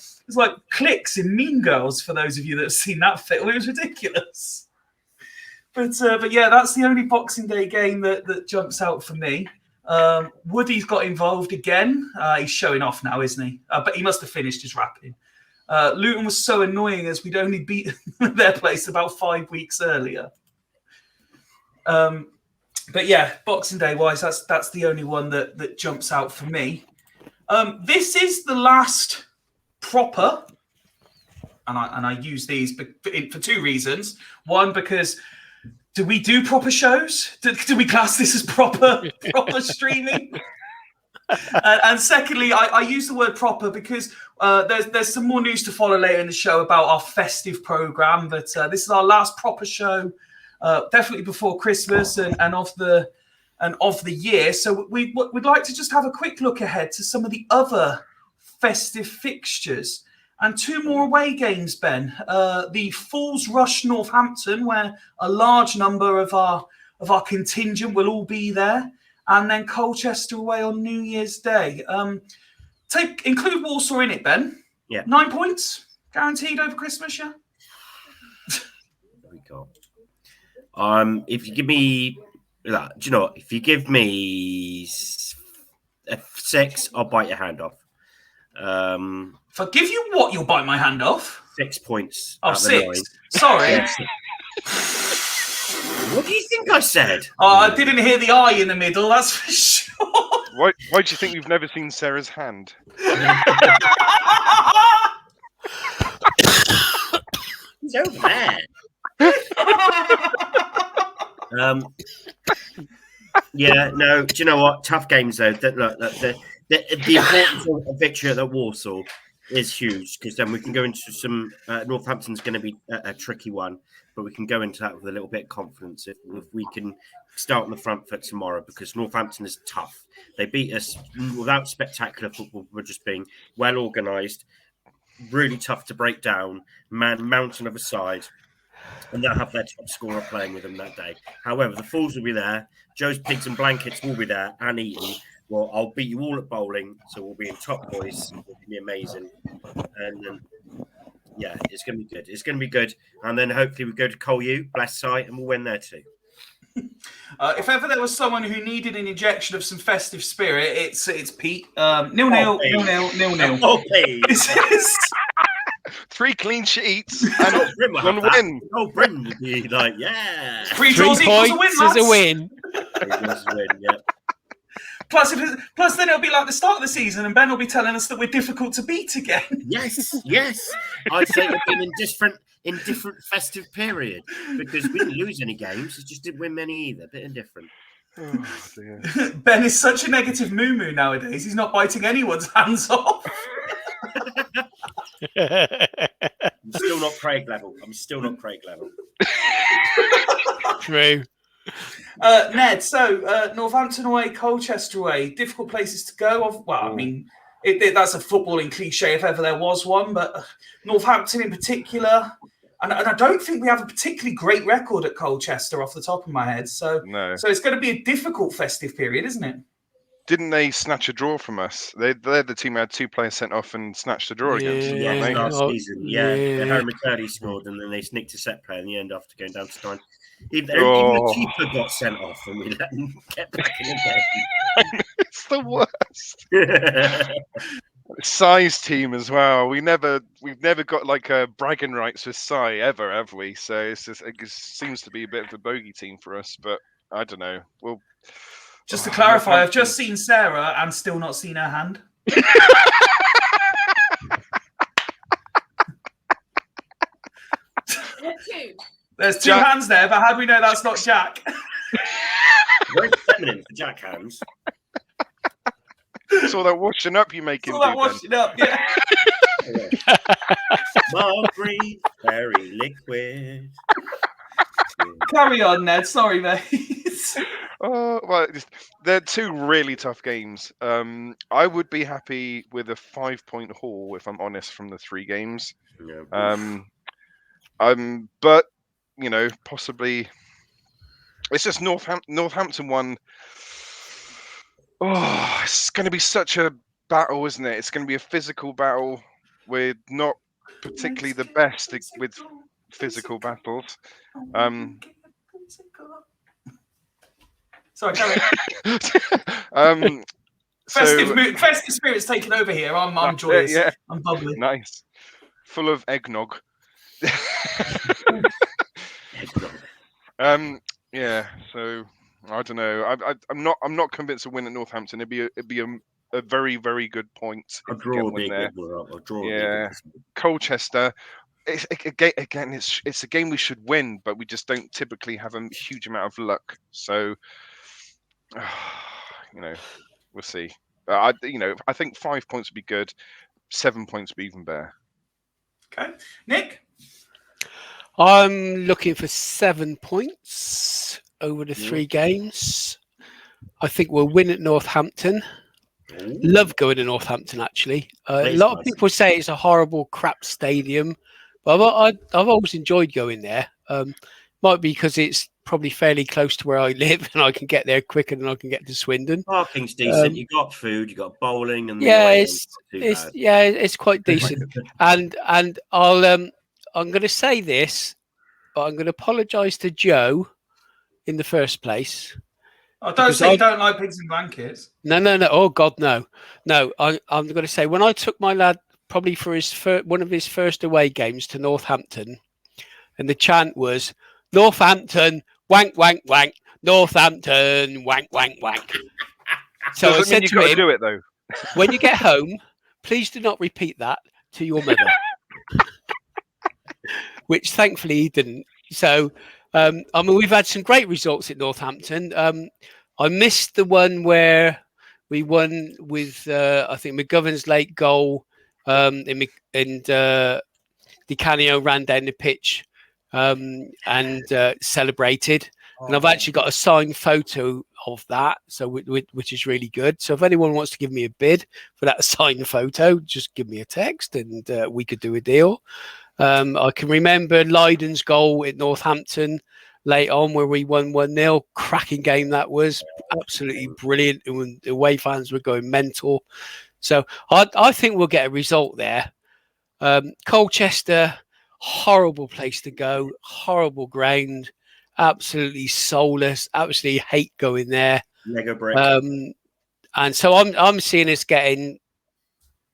cliques in Mean Girls, for those of you that have seen that film. It was ridiculous. But yeah, that's the only Boxing Day game that jumps out for me. Woody's got involved again. He's showing off now, isn't he? But he must have finished his rapping. Luton was so annoying as we'd only beat their place about 5 weeks earlier. But yeah, Boxing Day wise, that's the only one that jumps out for me. This is the last proper, and I use these for two reasons. One, because do we do proper shows? Do we class this as proper streaming? And secondly, I use the word proper because there's some more news to follow later in the show about our festive program. But this is our last proper show, definitely before Christmas and of the year. So we'd like to just have a quick look ahead to some of the other festive fixtures. And two more away games, Ben. The Fools Rush Northampton, where a large number of our contingent will all be there. And then Colchester away on New Year's Day. Include Walsall in it, Ben. Yeah. 9 points guaranteed over Christmas, yeah? There we go. If you give me, do you know what? If you give me a 6, I'll bite your hand off. If I give you what, you'll bite my hand off? 6 points. Oh, 6. Sorry. What do you think I said? Oh, I didn't hear the I in the middle, that's for sure. Why do you think we've never seen Sarah's hand? He's over there. Yeah, no, do you know what? Tough games, though. The importance of a victory at Walsall is huge, because then we can go into some. Northampton's going to be a tricky one, but we can go into that with a little bit of confidence if we can start on the front foot tomorrow, because Northampton is tough. They beat us without spectacular football. We're just being well organised, really tough to break down, mountain of a side, and they'll have their top scorer playing with them that day. However, the Fools will be there. Joe's Pigs and Blankets will be there, and Eton. Well, I'll beat you all at bowling, so we'll be in top voice. It'll be amazing. And then, yeah, it's going to be good. It's going to be good. And then hopefully we go to Colu, bless sight, and we'll win there too. If ever there was someone who needed an injection of some festive spirit, it's Pete. 0-0. Oh, please. 3 clean sheets and 1 win. Oh, Brim would be like, yeah. 3 points equals a win, is a win. Yeah. Plus then it'll be like the start of the season, and Ben will be telling us that we're difficult to beat again. Yes. I'd say we've been in different festive period, because we didn't lose any games. We just didn't win many either. A bit indifferent. Oh, dear. Ben is such a negative moo nowadays. He's not biting anyone's hands off. I'm still not Craig level. True. Ned, so Northampton away, Colchester away, difficult places to go. Well, I mean, that's a footballing cliche if ever there was one, but Northampton in particular, and I don't think we have a particularly great record at Colchester off the top of my head. So it's going to be a difficult festive period, isn't it? Didn't they snatch a draw from us? They're the team who had 2 players sent off and snatched a draw against them, Yeah, aren't they? last season. Yeah. Harry McCurdy scored, and then they sneaked a set play in the end after going down to 9. Even the keeper got sent off, and we let him get back in the game. It's the worst. Sai's team as well. We've never got like a bragging rights with Sai ever, have we? So it seems to be a bit of a bogey team for us, but I don't know. Well, just to clarify, I've just seen Sarah and still not seen her hand. There's two hands there, but how do we know that's not Jack? Very feminine for Jack hands. It's all that washing up you make him do. Washing up, yeah. Mulberry, very liquid. Carry on, Ned. Sorry, mate. Oh, well, they're 2 really tough games. I would be happy with a 5-point haul, if I'm honest, from the 3 games. Yeah. But you know, possibly It's just Northampton one. Oh, it's going to be such a battle, isn't it? It's going to be a physical battle. We're not particularly the best with physical battles. Sorry, carry um, festive spirit's taken over here. I'm joyous. Yeah. I'm bubbly. Nice. Full of eggnog. Yeah. So I don't know. I'm not convinced a win at Northampton. It'd be a very, very good point. A draw would be a good. Yeah. Colchester. Again, it's a game we should win, but we just don't typically have a huge amount of luck. So, we'll see. I think 5 points would be good. 7 points would be even better. Okay, Nick. I'm looking for 7 points over the 3 games. I think we'll win at Northampton. Ooh. Love going to Northampton, actually. A lot of people say it's a horrible, crap stadium, but I've always enjoyed going there. Might be because it's probably fairly close to where I live and I can get there quicker than I can get to Swindon. Parking's decent. You got food, you got bowling, and it's quite decent. and I'm going to say this, but I'm going to apologise to Joe in the first place. Oh, don't say you don't like pigs in blankets. No. Oh God, no. I'm going to say when I took my lad probably for his one of his first away games to Northampton, and the chant was Northampton, wank, wank, wank. Northampton, wank, wank, wank. So I said to him, do it though. When you get home, please do not repeat that to your mother. Which thankfully he didn't. So, we've had some great results at Northampton. I missed the one where we won with, I think, McGovern's late goal, and Di Canio ran down the pitch and celebrated. And I've actually got a signed photo of that, so which is really good. So if anyone wants to give me a bid for that signed photo, just give me a text and we could do a deal. I can remember Leyden's goal at Northampton late on where we won 1-0. Cracking game that was. Absolutely brilliant. And the away fans were going mental. So I think we'll get a result there. Colchester, horrible place to go. Horrible ground. Absolutely soulless. Absolutely hate going there. Lego brick. And so I'm seeing us getting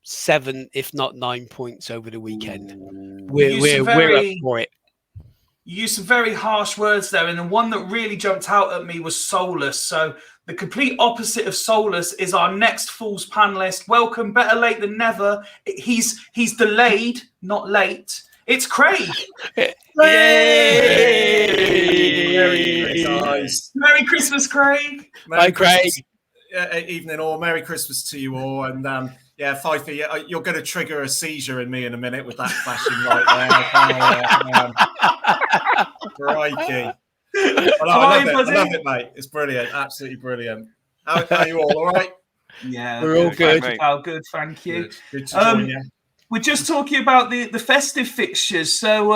7, if not 9 points over the weekend. We're up for it. You used some very harsh words there, and the one that really jumped out at me was soulless. So the complete opposite of soulless is our next Fools panelist. Welcome, better late than never. He's delayed, not late. It's Craig. Merry Christmas, Craig. Hi, Craig. Evening all. Merry Christmas to you all. And Fifey, you're going to trigger a seizure in me in a minute with that flashing light there. Crikey. I love it, mate. It's brilliant. Absolutely brilliant. How are you all right? Yeah, we're all good. Good, thank you. Good to join you. We're just talking about the festive fixtures, so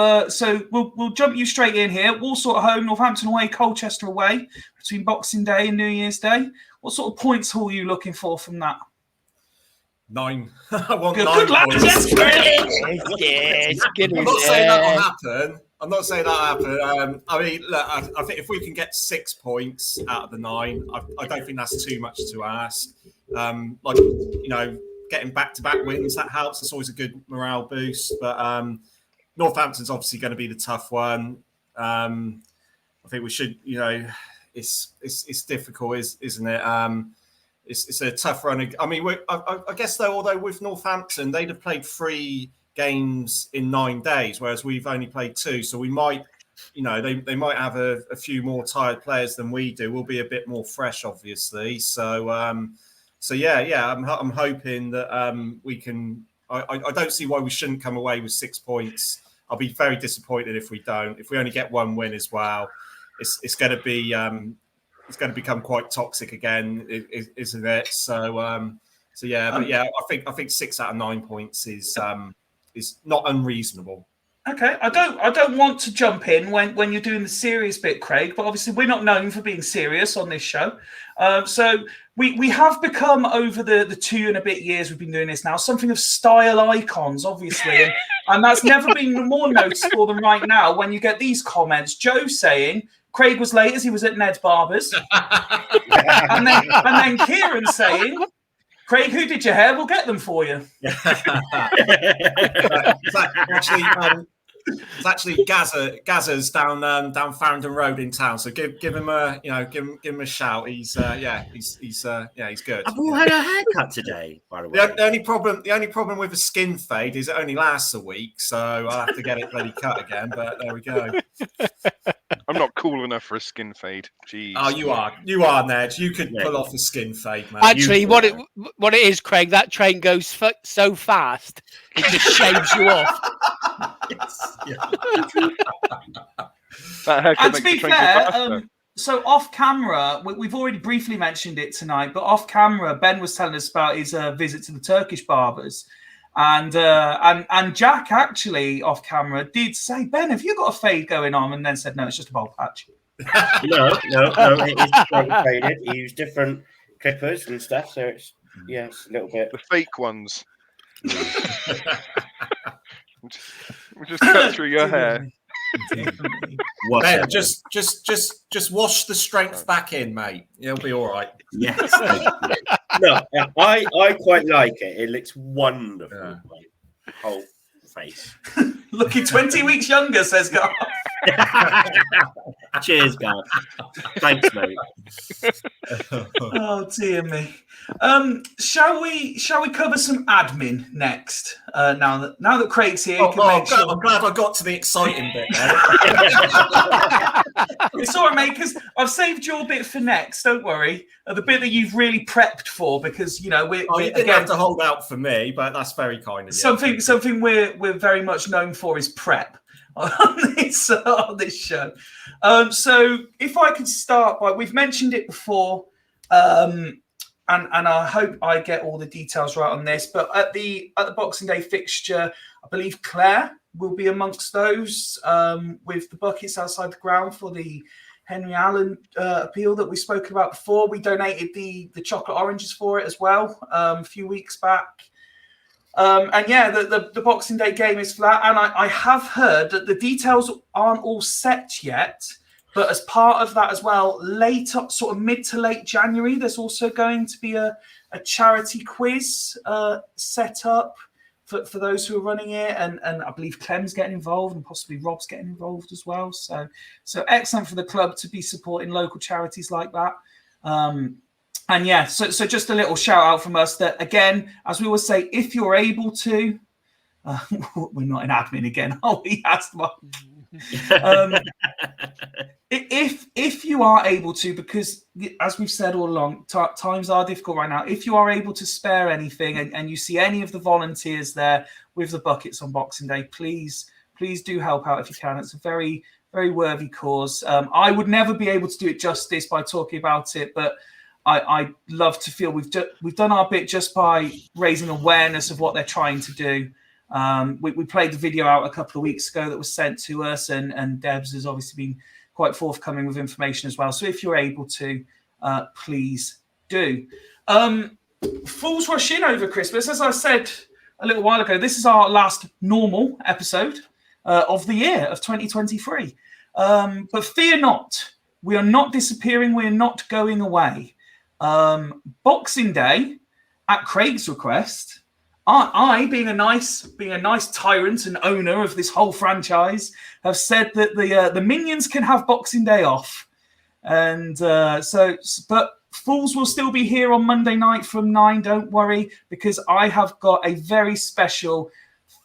we'll jump you straight in here. Walsall at home, Northampton away, Colchester away between Boxing Day and New Year's Day. What sort of points haul are you looking for from that? 9. I want 9 good lad. points. Yes, I'm not saying that'll happen. I mean, look, I think if we can get 6 points out of the 9, I don't think that's too much to ask. Getting back-to-back wins, that helps. It's always a good morale boost. But Northampton's obviously going to be the tough one. I think we should, it's difficult, isn't it? It's a tough run. I mean, I guess, though, although with Northampton, they'd have played 3 games in 9 days, whereas we've only played 2. So we might, they might have a few more tired players than we do. We'll be a bit more fresh, obviously. So, I'm hoping that we can. I don't see why we shouldn't come away with 6 points. I'll be very disappointed if we don't. If we only get 1 win as well, it's going to be it's going to become quite toxic again, isn't it? I think 6 out of 9 points is not unreasonable. Okay, I don't want to jump in when you're doing the serious bit, Craig, but obviously we're not known for being serious on this show. So we have become, over the 2 and a bit years we've been doing this now, something of style icons, obviously. And that's never been more noticeable than right now when you get these comments. Joe saying Craig was late as he was at Ned Barber's. and then Kieran saying, Craig, who did your hair? We'll get them for you. It's actually Gazza's down Farringdon Road in town. So give him a give him a shout. He's good. I've all had a haircut today, by the way. The only problem with a skin fade is it only lasts a week, so I'll have to get it bloody cut again. But there we go. I'm not cool enough for a skin fade. Jeez. Oh, you are, Ned. You could pull off a skin fade, man. Actually, what it is, Craig, that train goes so fast it just shaves you off. And to be fair, so off camera, we've already briefly mentioned it tonight, but off camera, Ben was telling us about his visit to the Turkish barbers. And Jack actually off camera did say, Ben, have you got a fade going on? And then said, no, it's just a bald patch. No, it is slightly faded. He used different clippers and stuff, so it's a little bit. The fake ones. We'll just cut through your hair. Ben, just wash the strength back in, mate. It'll be all right. Yes. No, I quite like it. It looks wonderful. Yeah. Whole face. Looking 20 weeks younger, says Garth. Cheers, Garth. Thanks, mate. Oh dear me. Shall we cover some admin next? Now that Craig's here, I'm glad I got to the exciting bit there. It's all right, mate, because I've saved your bit for next. Don't worry, the bit that you've really prepped for, because you didn't have to hold out for me, but that's very kind of you. Something we're very much known for is prep on this show. So if I could start by, we've mentioned it before. And I hope I get all the details right on this. But at the Boxing Day fixture, I believe Claire will be amongst those with the buckets outside the ground for the Henry Allen appeal that we spoke about before. We donated the chocolate oranges for it as well a few weeks back. The Boxing Day game is flat. And I have heard that the details aren't all set yet. But as part of that as well, sort of mid to late January, there's also going to be a charity quiz set up for those who are running it. And I believe Clem's getting involved and possibly Rob's getting involved as well. So excellent for the club to be supporting local charities like that. So just a little shout out from us that, again, as we always say, if you're able to, we're not in admin again. Oh, he asked one. If you are able to, because as we've said all along, times are difficult right now. If you are able to spare anything and you see any of the volunteers there with the buckets on Boxing Day, please do help out if you can. It's a very, very worthy cause. I would never be able to do it justice by talking about it, but I love to feel we've done our bit just by raising awareness of what they're trying to do. We played the video out a couple of weeks ago that was sent to us, and Debs has obviously been quite forthcoming with information as well. So if you're able to, please do. Fools rush in over Christmas. As I said a little while ago, this is our last normal episode of the year of 2023. But fear not, we are not disappearing. We are not going away. Boxing Day, at Craig's request, I, being a nice tyrant and owner of this whole franchise, have said that the minions can have Boxing Day off, and but Fools will still be here on Monday night from 9. Don't worry, because I have got a very special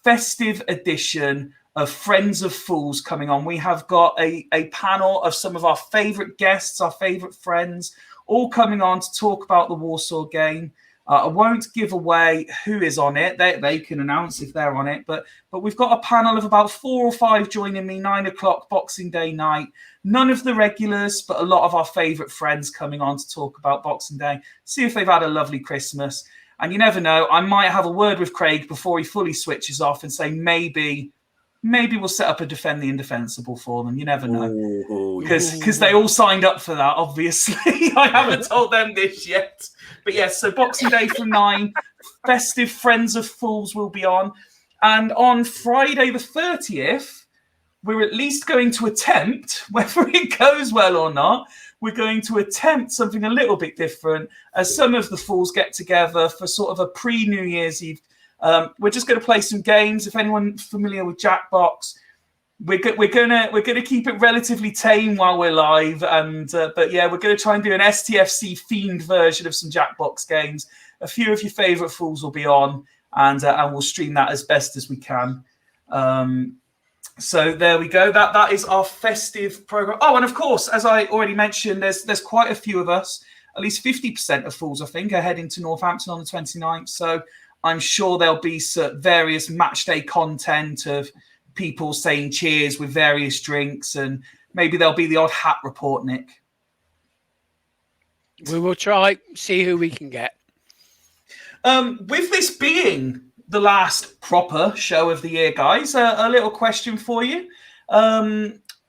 festive edition of Friends of Fools coming on. We have got a panel of some of our favourite guests, our favourite friends, all coming on to talk about the Warsaw game. I won't give away who is on it. They can announce if they're on it. But we've got a panel of about 4 or 5 joining me, 9 o'clock Boxing Day night. None of the regulars, but a lot of our favourite friends coming on to talk about Boxing Day. See if they've had a lovely Christmas. And you never know, I might have a word with Craig before he fully switches off and say, maybe maybe we'll set up a Defend the Indefensible for them. You never know. Ooh, Because they all signed up for that, obviously. I haven't told them this yet. But yes, so Boxing Day from 9, festive Friends of Fools will be on. And on Friday the 30th, we're at least going to attempt, whether it goes well or not, we're going to attempt something a little bit different as some of the Fools get together for sort of a pre-New Year's Eve. We're just going to play some games. If anyone's familiar with Jackbox, we're gonna keep it relatively tame while we're live, and but yeah, we're gonna try and do an STFC themed version of some Jackbox games. A few of your favourite Fools will be on, and we'll stream that as best as we can. So there we go. That is our festive program. Oh, and of course, as I already mentioned, there's quite a few of us. At least 50% of Fools, I think, are heading to Northampton on the 29th. So I'm sure there'll be various match day content of people saying cheers with various drinks, and maybe there'll be the odd hat report, Nick. We will try, see who we can get. With this being the last proper show of the year, guys, a little question for you.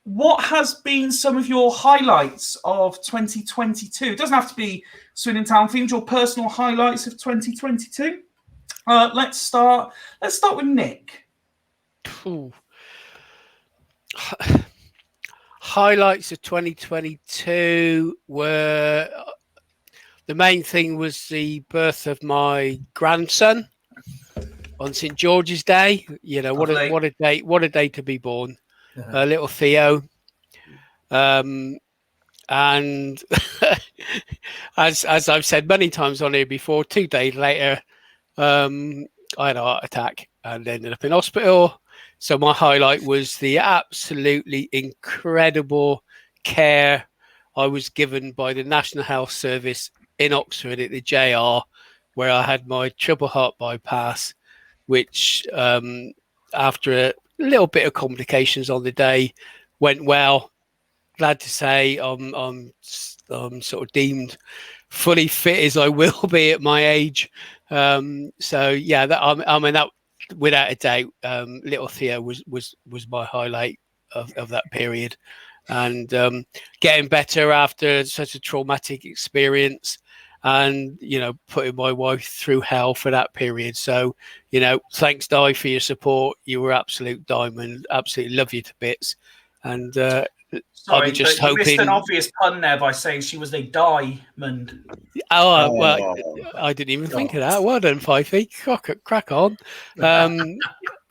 What has been some of your highlights of 2022? It doesn't have to be Swindon Town themed, your personal highlights of 2022. Let's start with Nick. Ooh. Highlights of 2022 were, the main thing was the birth of my grandson on St. George's Day. You know, what a day to be born. Little Theo. And as I've said many times on here before, 2 days later, I had a heart attack and ended up in hospital. So my highlight was the absolutely incredible care I was given by the National Health Service in Oxford at the JR, where I had my triple heart bypass, which after a little bit of complications on the day went well. Glad to say I'm sort of deemed fully fit as I will be at my age. So yeah, that without a doubt, little Theo was my highlight of that period, and getting better after such a traumatic experience, and putting my wife through hell for that period. So thanks, Di, for your support. You were absolute diamond. Absolutely love you to bits, and sorry, I'm just but you missed hoping. an obvious pun there by saying she was a diamond. Oh, well, I didn't even think of that. Well done, Fifey. Crack on.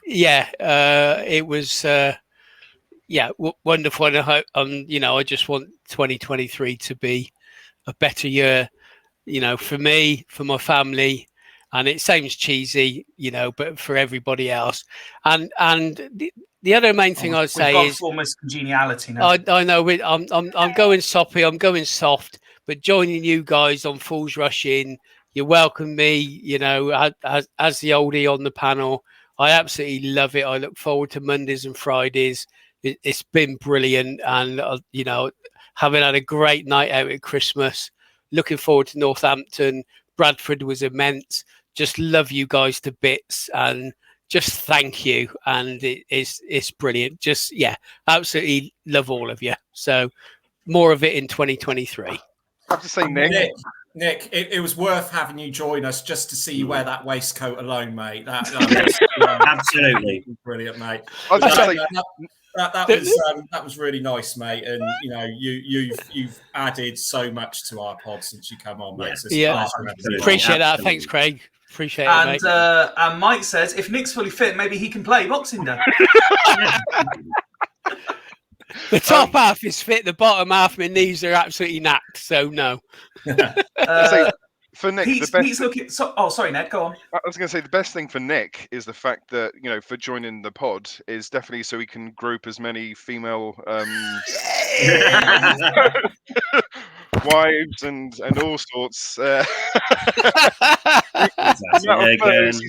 It was wonderful. And I just want 2023 to be a better year, for me, for my family, and it sounds cheesy, but for everybody else. And the other main thing I'd say is almost congeniality now. I know I'm going soppy, I'm going soft, but joining you guys on Fools Rush In, you welcome me, as the oldie on the panel. I absolutely love it. I look forward to Mondays and Fridays. It's been brilliant, and having had a great night out at Christmas, looking forward to Northampton. Bradford was immense. Just love you guys to bits, and just thank you. And it's brilliant. Just, absolutely love all of you. So more of it in 2023. I have to say, Nick, it was worth having you join us just to see you wear that waistcoat alone, mate. That was absolutely brilliant, mate. That was really nice, mate. And you've added so much to our pod since you come on, mate. Appreciate that. Thanks, Craig. Appreciate it, mate. And Mike says if Nick's fully fit, maybe he can play Boxing Day. The top half is fit. The bottom half, my knees are absolutely knacked. So no. For Nick, Pete's looking. Sorry, Ned. Go on. I was going to say the best thing for Nick is the fact that for joining the pod is definitely so he can group as many female wives and all sorts. He's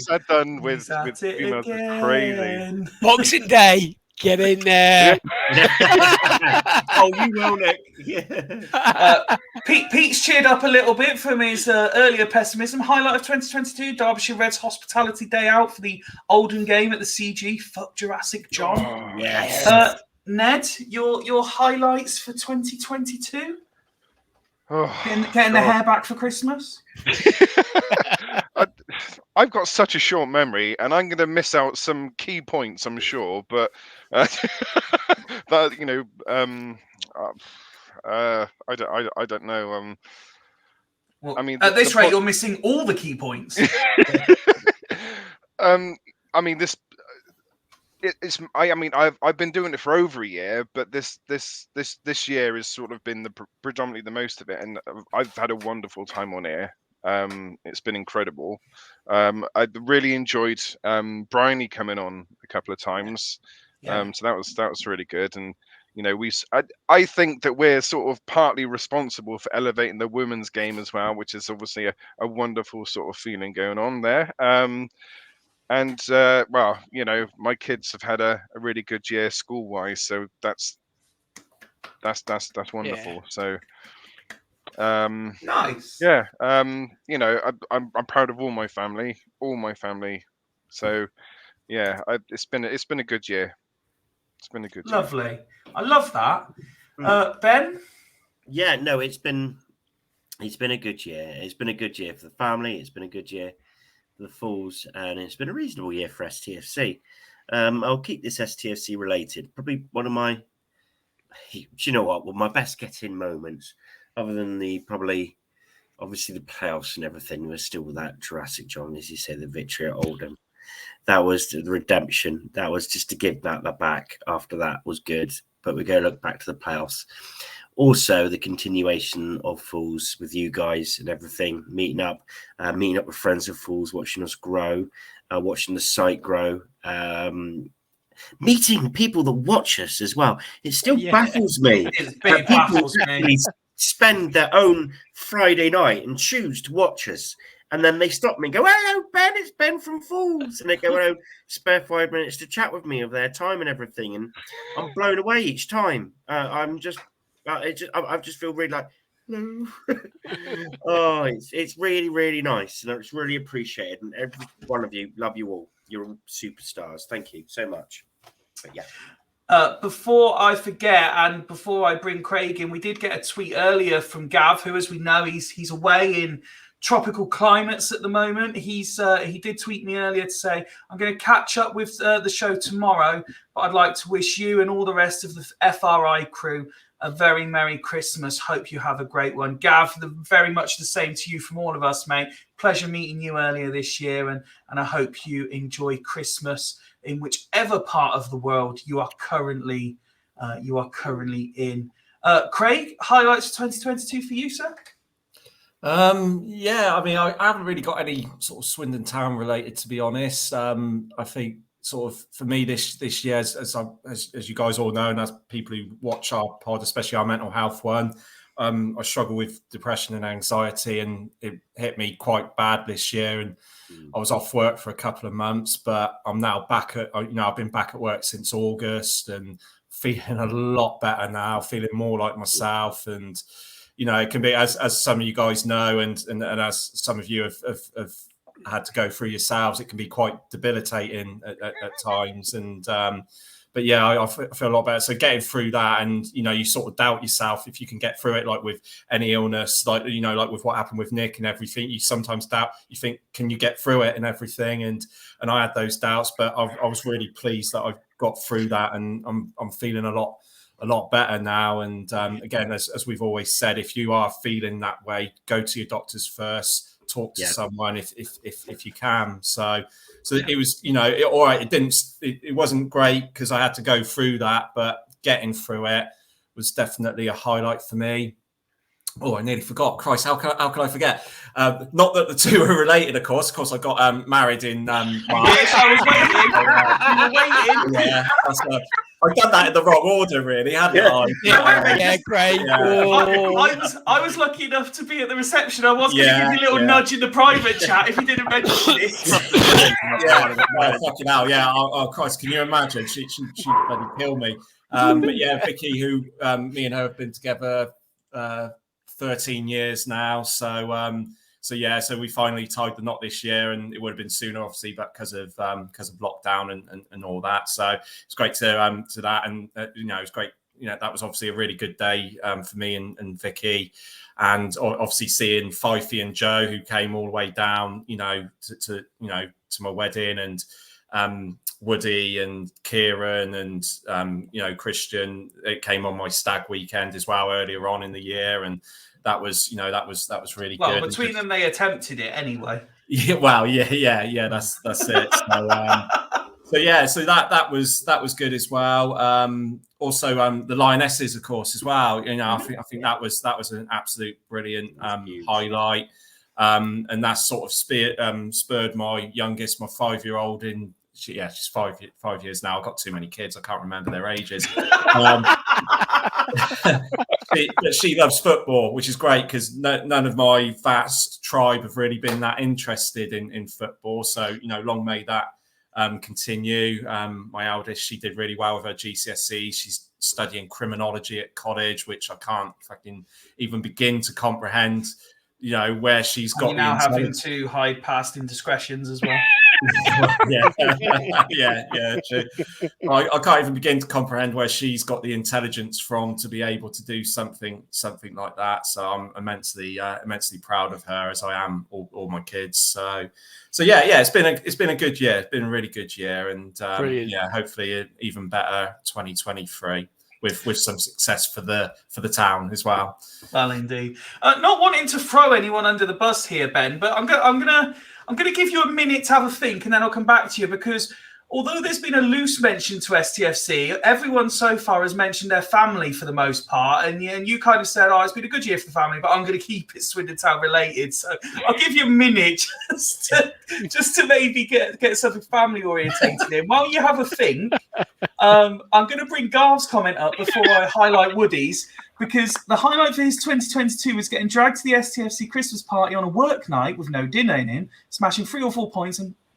had done with females is crazy. Boxing Day. Get in there. Oh, you will, Nick. Yeah. Pete's cheered up a little bit from his earlier pessimism. Highlight of 2022, Derbyshire Reds hospitality day out for the Oldham game at the CG. Fuck Jurassic John. Oh, Yes. Ned, your highlights for 2022? oh, Getting the hair back for Christmas? I've got such a short memory, and I'm going to miss out some key points, I'm sure. But that, you know, I don't know. Well, I mean, at this rate, you're missing all the key points. I mean, I mean, I've been doing it for over a year, but this year has sort of been predominantly the most of it, and I've had a wonderful time on air. It's been incredible. I really enjoyed Bryony coming on a couple of times. Yeah. So that was really good. And you know, I think that we're sort of partly responsible for elevating the women's game as well, which is obviously a wonderful sort of feeling going on there. And well, you know, my kids have had a really good year school wise, so that's wonderful. Yeah. So Nice. yeah, you know, I'm proud of all my family. So yeah, it's been a good year. It's been a good year. Lovely. I love that. Ben? Yeah, no, it's been a good year. It's been a good year for the family. It's been a good year for the Fools, and it's been a reasonable year for STFC. I'll keep this STFC related. Probably one of my, do you know what? Well, my best get-in moments, other than obviously the playoffs and everything, was still that Jurassic John, as you say, the victory at Oldham. That was the redemption. That was just to give that back. After that was good. But we go look back to the playoffs. Also, the continuation of Fools with you guys and everything, meeting up with friends of Fools, watching us grow, watching the site grow, meeting people that watch us as well. It still baffles me that people actually spend their own Friday night and choose to watch us. And then they stop me and go, "Hello, Ben, it's Ben from Fools." And they go, "Oh, spare 5 minutes to chat with me of their time and everything." And I'm blown away each time. I just feel really like, no. Oh, it's really, really nice. And it's really appreciated. And every one of you, love you all. You're all superstars. Thank you so much. But yeah. Before I forget, and before I bring Craig in, we did get a tweet earlier from Gav, who, as we know, he's away in tropical climates at the moment. He did tweet me earlier to say, "I'm going to catch up with the show tomorrow, but I'd like to wish you and all the rest of the FRI crew a very Merry Christmas. Hope you have a great one." Gav, very much the same to you from all of us, mate. Pleasure meeting you earlier this year, and I hope you enjoy Christmas in whichever part of the world you are currently in. Craig, highlights for 2022 for you, sir? Yeah, I mean, I haven't really got any sort of Swindon Town related, to be honest. I think sort of for me this year, as you guys all know, and as people who watch our pod, especially our mental health one, I struggle with depression and anxiety, and it hit me quite bad this year. And I was off work for a couple of months, but I'm now back I've been back at work since August and feeling a lot better now, feeling more like myself. And you know, it can be, as some of you guys know, and as some of you have had to go through yourselves, it can be quite debilitating at times. And but yeah, I feel a lot better. So getting through that, and you know, you sort of doubt yourself if you can get through it, like with any illness, like you know, like with what happened with Nick and everything. You sometimes doubt. You think, can you get through it and everything? And I had those doubts, but I was really pleased that I got through that, and I'm feeling a lot better now. And again, as we've always said, if you are feeling that way, go to your doctors first. Talk to someone if you can. So it was, you know, all right. It wasn't great because I had to go through that, but getting through it was definitely a highlight for me. Oh, I nearly forgot. Christ, how can I forget? Not that the two are related, of course. Of course, I got married in March. Yes, I was waiting. You were waiting. Yeah, I've done that in the wrong order, really, hadn't I? Yeah, great. I was lucky enough to be at the reception. I was going to give you a little nudge in the private chat if you didn't mention it. Oh, fucking hell, yeah. Oh, Christ, can you imagine? She'd bloody kill me. But yeah, Vicky, who me and her have been together 13 years now. So we finally tied the knot this year, and it would have been sooner, obviously, but because of lockdown and all that. So it's great to that, and it's great. That was obviously a really good day for me and Vicky, and obviously seeing Fifey and Joe, who came all the way down, to my wedding, and Woody and Kieran and Christian. It came on my stag weekend as well earlier on in the year, and that was really good. Well, between them, they attempted it anyway. Yeah, well, yeah. That's it. So that was good as well. Also, the Lionesses, of course, as well. I think that was an absolute brilliant highlight. And that sort of spurred my youngest, my 5-year-old, in. She's 5 years now. I've got too many kids. I can't remember their ages. But she loves football, which is great because none of my vast tribe have really been that interested in football. So, long may that continue. My eldest, she did really well with her GCSE. She's studying criminology at college, which I can't fucking even begin to comprehend, where she's got. You're now having to hide past indiscretions as well. yeah, true. I can't even begin to comprehend where she's got the intelligence from to be able to do something like that. So I'm immensely proud of her, as I am all my kids. So it's been a good year. It's been a really good year, and hopefully an even better 2023 with some success for the town as well. Well, indeed. Not wanting to throw anyone under the bus here, Ben, but I'm going to give you a minute to have a think, and then I'll come back to you, because although there's been a loose mention to STFC, everyone so far has mentioned their family for the most part. And you kind of said, it's been a good year for the family, but I'm going to keep it Swindon Town related. So I'll give you a minute just to maybe get something family orientated in. While you have a think, I'm going to bring Garv's comment up before I highlight Woody's, because the highlight for his 2022 was getting dragged to the STFC Christmas party on a work night with no dinner in, smashing 3 or 4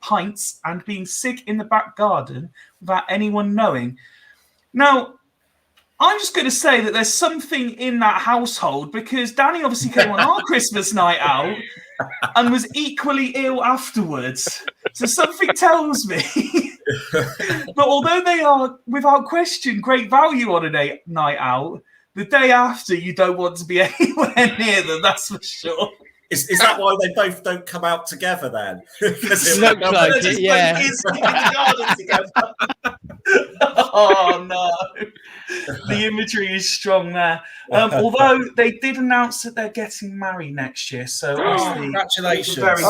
pints and being sick in the back garden without anyone knowing. Now, I'm just going to say that there's something in that household, because Danny obviously came on our Christmas night out and was equally ill afterwards. So something tells me but although they are, without question, great value on a night out, the day after you don't want to be anywhere near them, that's for sure. Is that why they both don't come out together then? It looks like it, yeah. Oh no, the imagery is strong there. Although they did announce that they're getting married next year, so congratulations! Very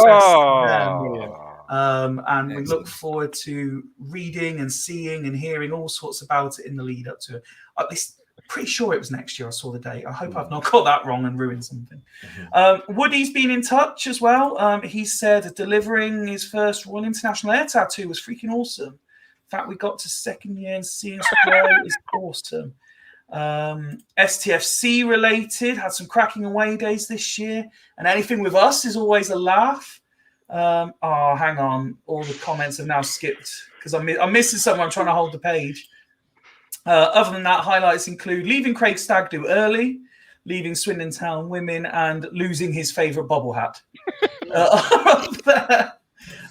and we look forward to reading and seeing and hearing all sorts about it in the lead up to it. At least, pretty sure it was next year. I saw the date. I hope I've not got that wrong and ruined something. Woody's been in touch as well. He said delivering his first Royal International Air Tattoo was freaking awesome. In fact, we got to second year and seeing Square is awesome. STFC related, had some cracking away days this year, and anything with us is always a laugh. Hang on. All the comments have now skipped because I'm missing someone. I'm trying to hold the page. Other than that, highlights include leaving Craig Stagg do early, leaving Swindon Town women, and losing his favourite bobble hat.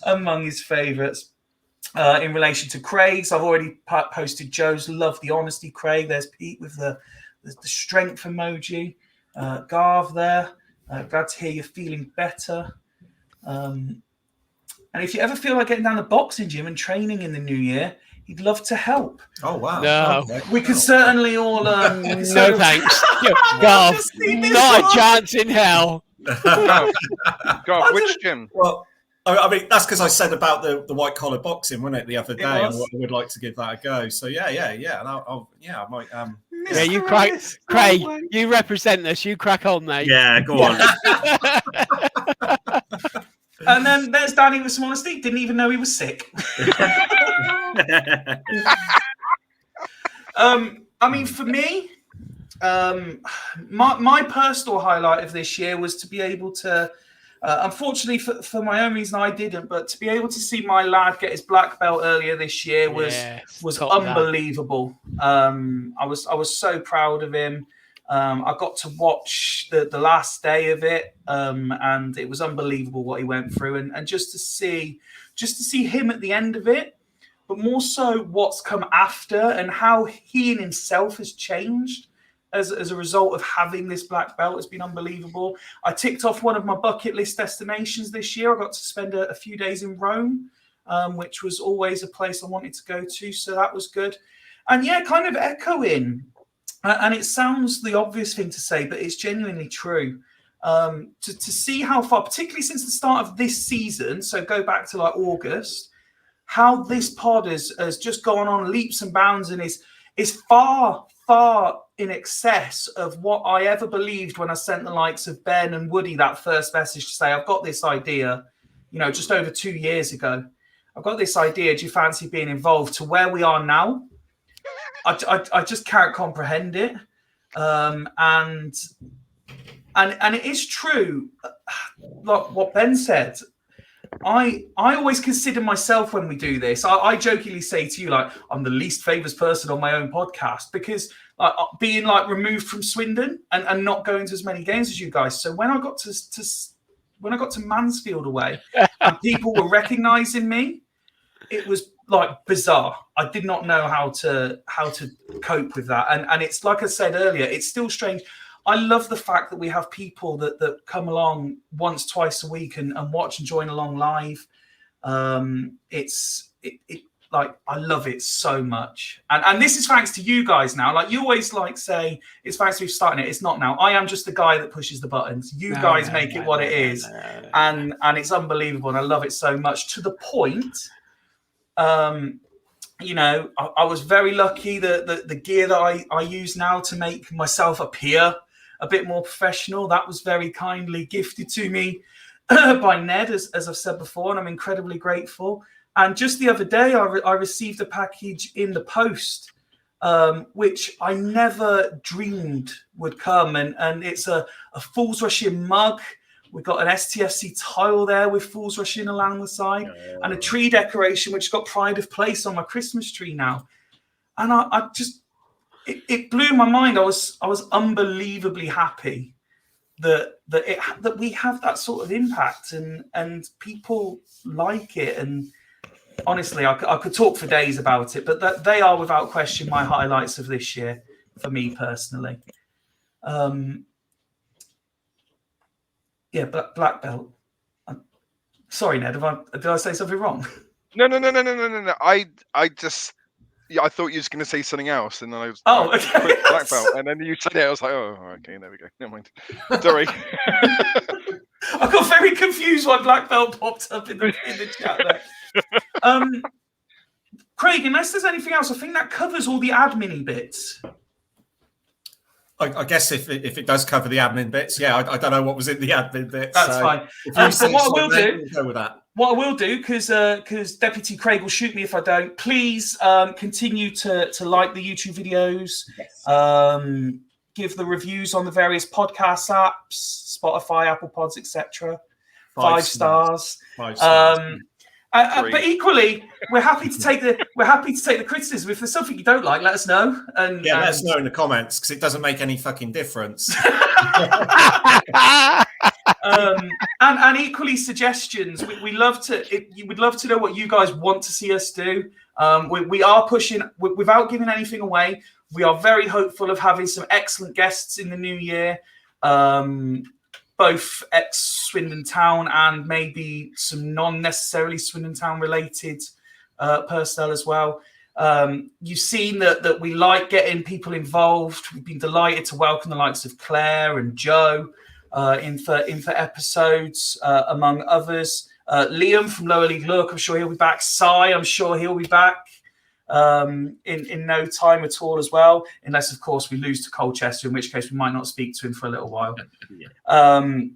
Among his favourites. In relation to Craig's, I've already posted Joe's. Love the honesty, Craig. There's Pete with the strength emoji. Garv there. Glad to hear you're feeling better. And if you ever feel like getting down the boxing gym and training in the new year, he'd love to help. Oh, wow. No. We can certainly all... no thanks. Garv, not a chance in hell. Garv, which gym? Well, I mean, that's because I said about the white-collar boxing, wasn't it, the other day? I would like to give that a go. So, yeah. I might... Yeah, you crack... Craig, you represent us. You crack on, mate. Yeah, go on. And then there's Danny with some honesty. Didn't even know he was sick. I mean, for me, my personal highlight of this year was to be able to, unfortunately for my own reason I didn't, but to be able to see my lad get his black belt earlier this year was unbelievable. I was so proud of him. I got to watch the last day of it, and it was unbelievable what he went through, and just to see him at the end of it, but more so what's come after and how he in himself has changed as a result of having this black belt has been unbelievable. I ticked off one of my bucket list destinations this year. I got to spend a few days in Rome, which was always a place I wanted to go to, so that was good. And yeah, kind of echoing, and it sounds the obvious thing to say, but it's genuinely true. To see how far, particularly since the start of this season, so go back to like August, how this pod has just gone on leaps and bounds and is far, far in excess of what I ever believed when I sent the likes of Ben and Woody that first message to say, I've got this idea, just over 2 years ago. I've got this idea. Do you fancy being involved? To where we are now, I just can't comprehend it. And it is true, like what Ben said. I always consider myself when we do this. I jokingly say to you, like, I'm the least famous person on my own podcast because being like removed from Swindon and not going to as many games as you guys. So when I got to Mansfield away and people were recognizing me, it was like bizarre. I did not know how to cope with that. And it's like I said earlier, it's still strange. I love the fact that we have people that come along once, twice a week and watch and join along live. I love it so much. And this is thanks to you guys now. Like you always say, it's thanks to you starting it. It's not now. I am just the guy that pushes the buttons. You guys make it what it is. And it's unbelievable. And I love it so much to the point, I was very lucky that the gear that I use now to make myself appear a bit more professional, that was very kindly gifted to me by Ned, as I've said before, and I'm incredibly grateful. And just the other day, I received a package in the post, which I never dreamed would come. And it's a Fools Rushing mug. We've got an STFC tile there with Fools Rushing along the side, and a tree decoration, which got pride of place on my Christmas tree now. And I just... It blew my mind. I was unbelievably happy that we have that sort of impact and people like it. And honestly, I could talk for days about it, but they are without question my highlights of this year for me personally. Black belt. Sorry, Ned. Did I say something wrong? No. I thought you were going to say something else, and then I was okay. Black belt, and then you said it. I was like, oh, okay, there we go. Never mind. Sorry. I got very confused why black belt popped up in the chat there. Craig, unless there's anything else, I think that covers all the admin bits. I guess if it does cover the admin bits, yeah, I don't know what was in the admin bits. That's fine. So what I will do, go with that. What I will do, because Deputy Craig will shoot me if I don't, please continue to like the YouTube videos, yes. Give the reviews on the various podcast apps, Spotify, Apple Pods, etc. 5 stars. 5 stars. But equally, we're happy to take the criticism. If there's something you don't like, let us know. And let us know in the comments because it doesn't make any fucking difference. And equally suggestions. We'd love to know what you guys want to see us do. We are pushing without giving anything away. We are very hopeful of having some excellent guests in the new year. Both ex-Swindon Town and maybe some non-necessarily Swindon Town related personnel as well. You've seen that we like getting people involved. We've been delighted to welcome the likes of Claire and Joe in for episodes, among others. Liam from Lower League Look, I'm sure he'll be back. Sai, I'm sure he'll be back in no time at all as well, unless of course we lose to Colchester, in which case we might not speak to him for a little while. And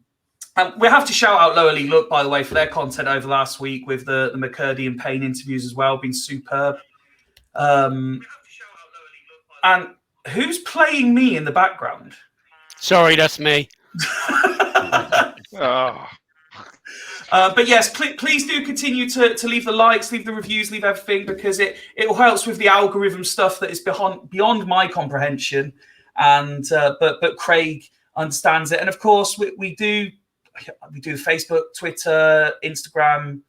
we have to shout out Lower League Look, by the way, for their content over last week with the McCurdy and Payne interviews as well, been superb. And who's playing me in the background? Sorry, that's me. Oh, But yes, please do continue to leave the likes, leave the reviews, leave everything, because it helps with the algorithm stuff that is beyond my comprehension. And but Craig understands it, and of course we do Facebook, Twitter, Instagram,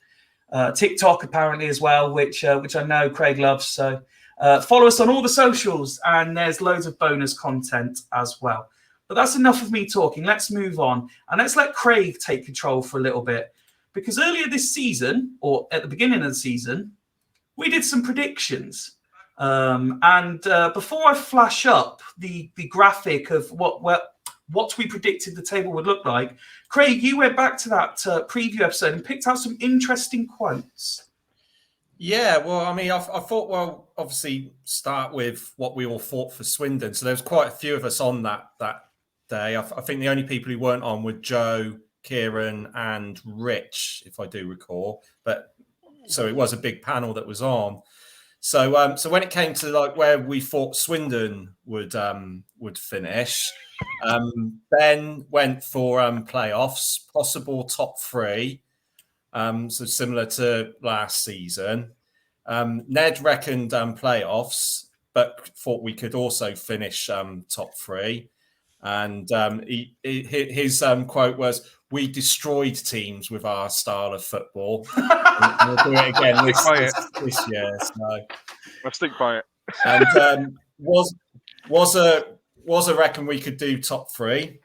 TikTok apparently as well, which I know Craig loves. So follow us on all the socials, and there's loads of bonus content as well. But that's enough of me talking. Let's move on, and let's let Craig take control for a little bit. Because earlier this season, or at the beginning of the season, we did some predictions. And before I flash up the graphic of what we predicted the table would look like, Craig, you went back to that preview episode and picked out some interesting quotes. Yeah, well, I mean, I thought, well, obviously start with what we all thought for Swindon. So there was quite a few of us on that day. I think the only people who weren't on were Joe, Kieran and Rich, if I do recall. But so it was a big panel that was on. So so when it came to like where we thought Swindon would finish, Ben went for playoffs, possible top 3. So similar to last season. Ned reckoned playoffs, but thought we could also finish top 3. And his quote was, "We destroyed teams with our style of football." And we'll do it again this year. So. I'll stick by it. And was a reckon we could do top 3,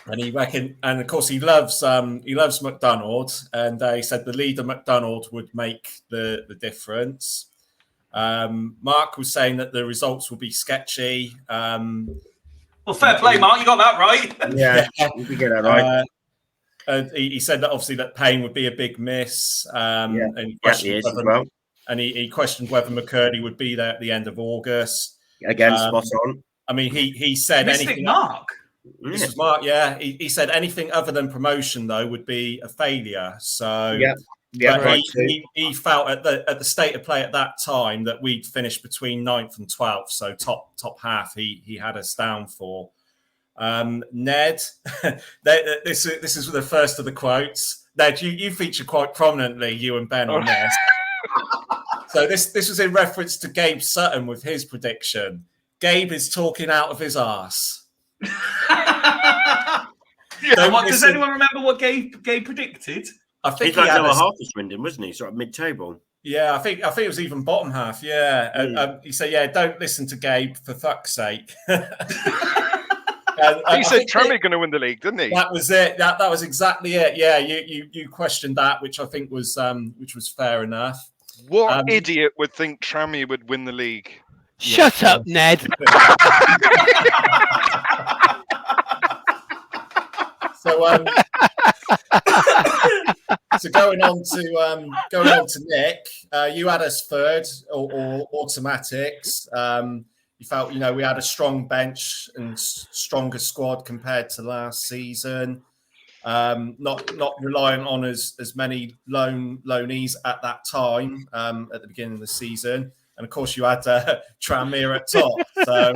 and he reckoned, and of course he loves McDonald, and he said the leader McDonald would make the difference. Mark was saying that the results will be sketchy. Well, fair play, Mark. You got that right. Yeah, you can get that right. He said that obviously that Payne would be a big miss. And he questioned he questioned whether McCurdy would be there at the end of August. Again, spot on. I mean, he said anything. Mark. This was Mark, yeah. He said anything other than promotion though would be a failure. So he felt at the state of play at that time that we'd finish between 9th and 12th, so top half he had us down for. Ned, this is the first of the quotes. Ned, you feature quite prominently, you and Ben, on this. So this was in reference to Gabe Sutton with his prediction. Gabe is talking out of his arse. Does anyone remember what Gabe predicted? I think he's like lower half of Swindon, wasn't he? Sort of mid-table. Yeah, I think it was even bottom half. Yeah, he said, "Yeah, don't listen to Gabe for fuck's sake." He said Tranmere going to win the league, didn't he? That was it. That was exactly it. Yeah, you questioned that, which I think was fair enough. What idiot would think Tranmere would win the league? Shut up, Ned. So going on to Nick, you had us third or automatics. You felt we had a strong bench and stronger squad compared to last season. Not reliant on as many loanees at that time at the beginning of the season. And of course, you had Tranmere at top. So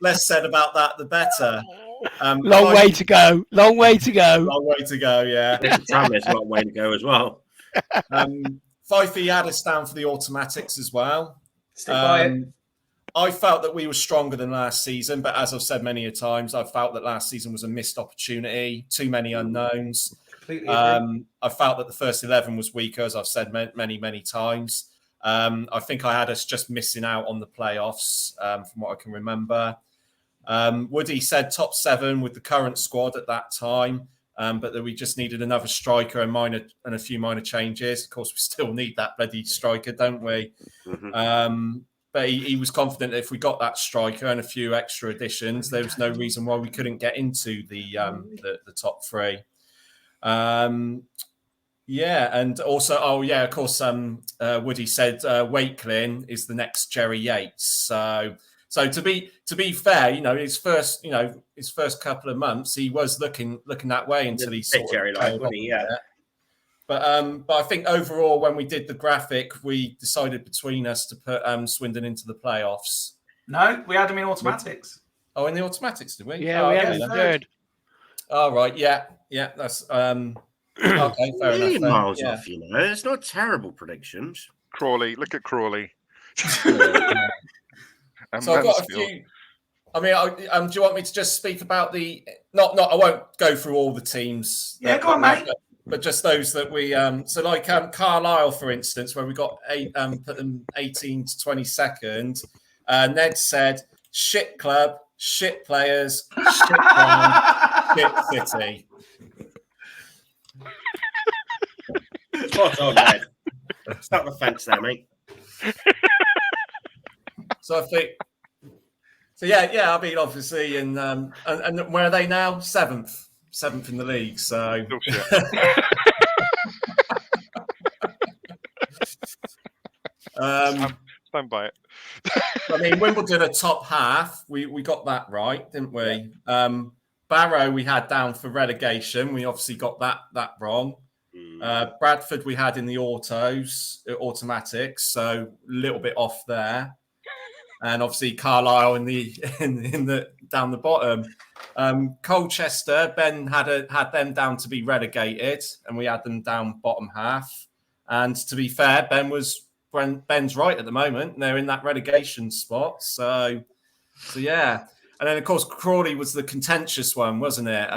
less said about that, the better. Long way to go. Long way to go, yeah. Tranmere's a long way to go as well. Fifey had us down for the automatics as well. Stick by it. I felt that we were stronger than last season, but as I've said many a times, I felt that last season was a missed opportunity, too many unknowns. Completely agree. I felt that the first 11 was weaker, as I've said many times. I think I had us just missing out on the playoffs, from what I can remember. Woody said top 7 with the current squad at that time, but that we just needed another striker and a few minor changes. Of course, we still need that bloody striker, don't we? Mm-hmm. But he was confident that if we got that striker and a few extra additions, there was no reason why we couldn't get into the top 3. And also, of course, Woody said Wakelin is the next Jerry Yates. So to be fair, his first couple of months, he was looking that way until he sort Jerry of But I think overall, when we did the graphic, we decided between us to put Swindon into the playoffs. No, we had them in automatics. Oh, in the automatics, did we? Yeah, oh, we okay, had then. a third. Oh, right. Yeah. That's okay. Fair million enough. Then. miles Yeah. off, you know. It's not terrible predictions. Crawley, look at Crawley. And So I've got a Mansfield. few. I mean, do you want me to just speak about the? Not. I won't go through all the teams. Yeah, go on, mate. But just those that we. So like Carlisle, for instance, where we got put them 18 to 22nd. Ned said, "Shit club, shit players, shit ground, shit city." Spot on, Ned. Start the fence there, mate. So I think. So yeah. I mean, obviously, and where are they now? Seventh in the league. So. Oh, shit. Stand by it. I mean, Wimbledon a top half. We got that right, didn't we? Barrow we had down for relegation. We obviously got that wrong. Bradford we had in the automatics, so a little bit off there. And obviously Carlisle in the down the bottom. Colchester, Ben had them down to be relegated, and we had them down bottom half. And to be fair, Ben's right at the moment. They're in that relegation spot. So yeah. And then of course Crawley was the contentious one, wasn't it?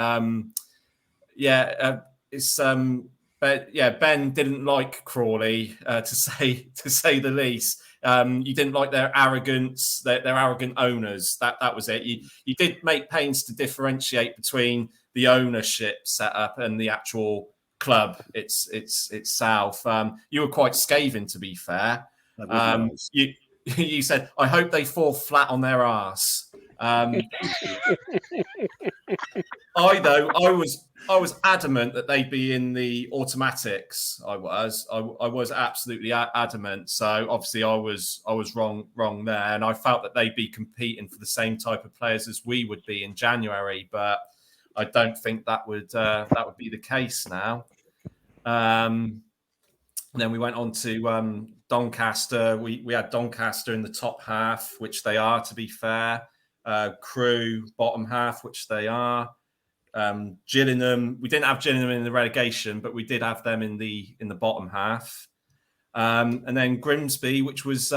But yeah, Ben didn't like Crawley to say the least. You didn't like their arrogance, their arrogant owners. That was it. You did make pains to differentiate between the ownership setup and the actual club itself. You were quite scathing, to be fair. Nice. You said, "I hope they fall flat on their arse." I was adamant that they'd be in the automatics. I was absolutely adamant. So obviously I was wrong there, and I felt that they'd be competing for the same type of players as we would be in January, but I don't think that would be the case now. Then we went on to Doncaster. We had Doncaster in the top half, which they are, to be fair. Crewe bottom half, which they are. Gillingham, we didn't have Gillingham in the relegation, but we did have them in the bottom half. And then Grimsby, which was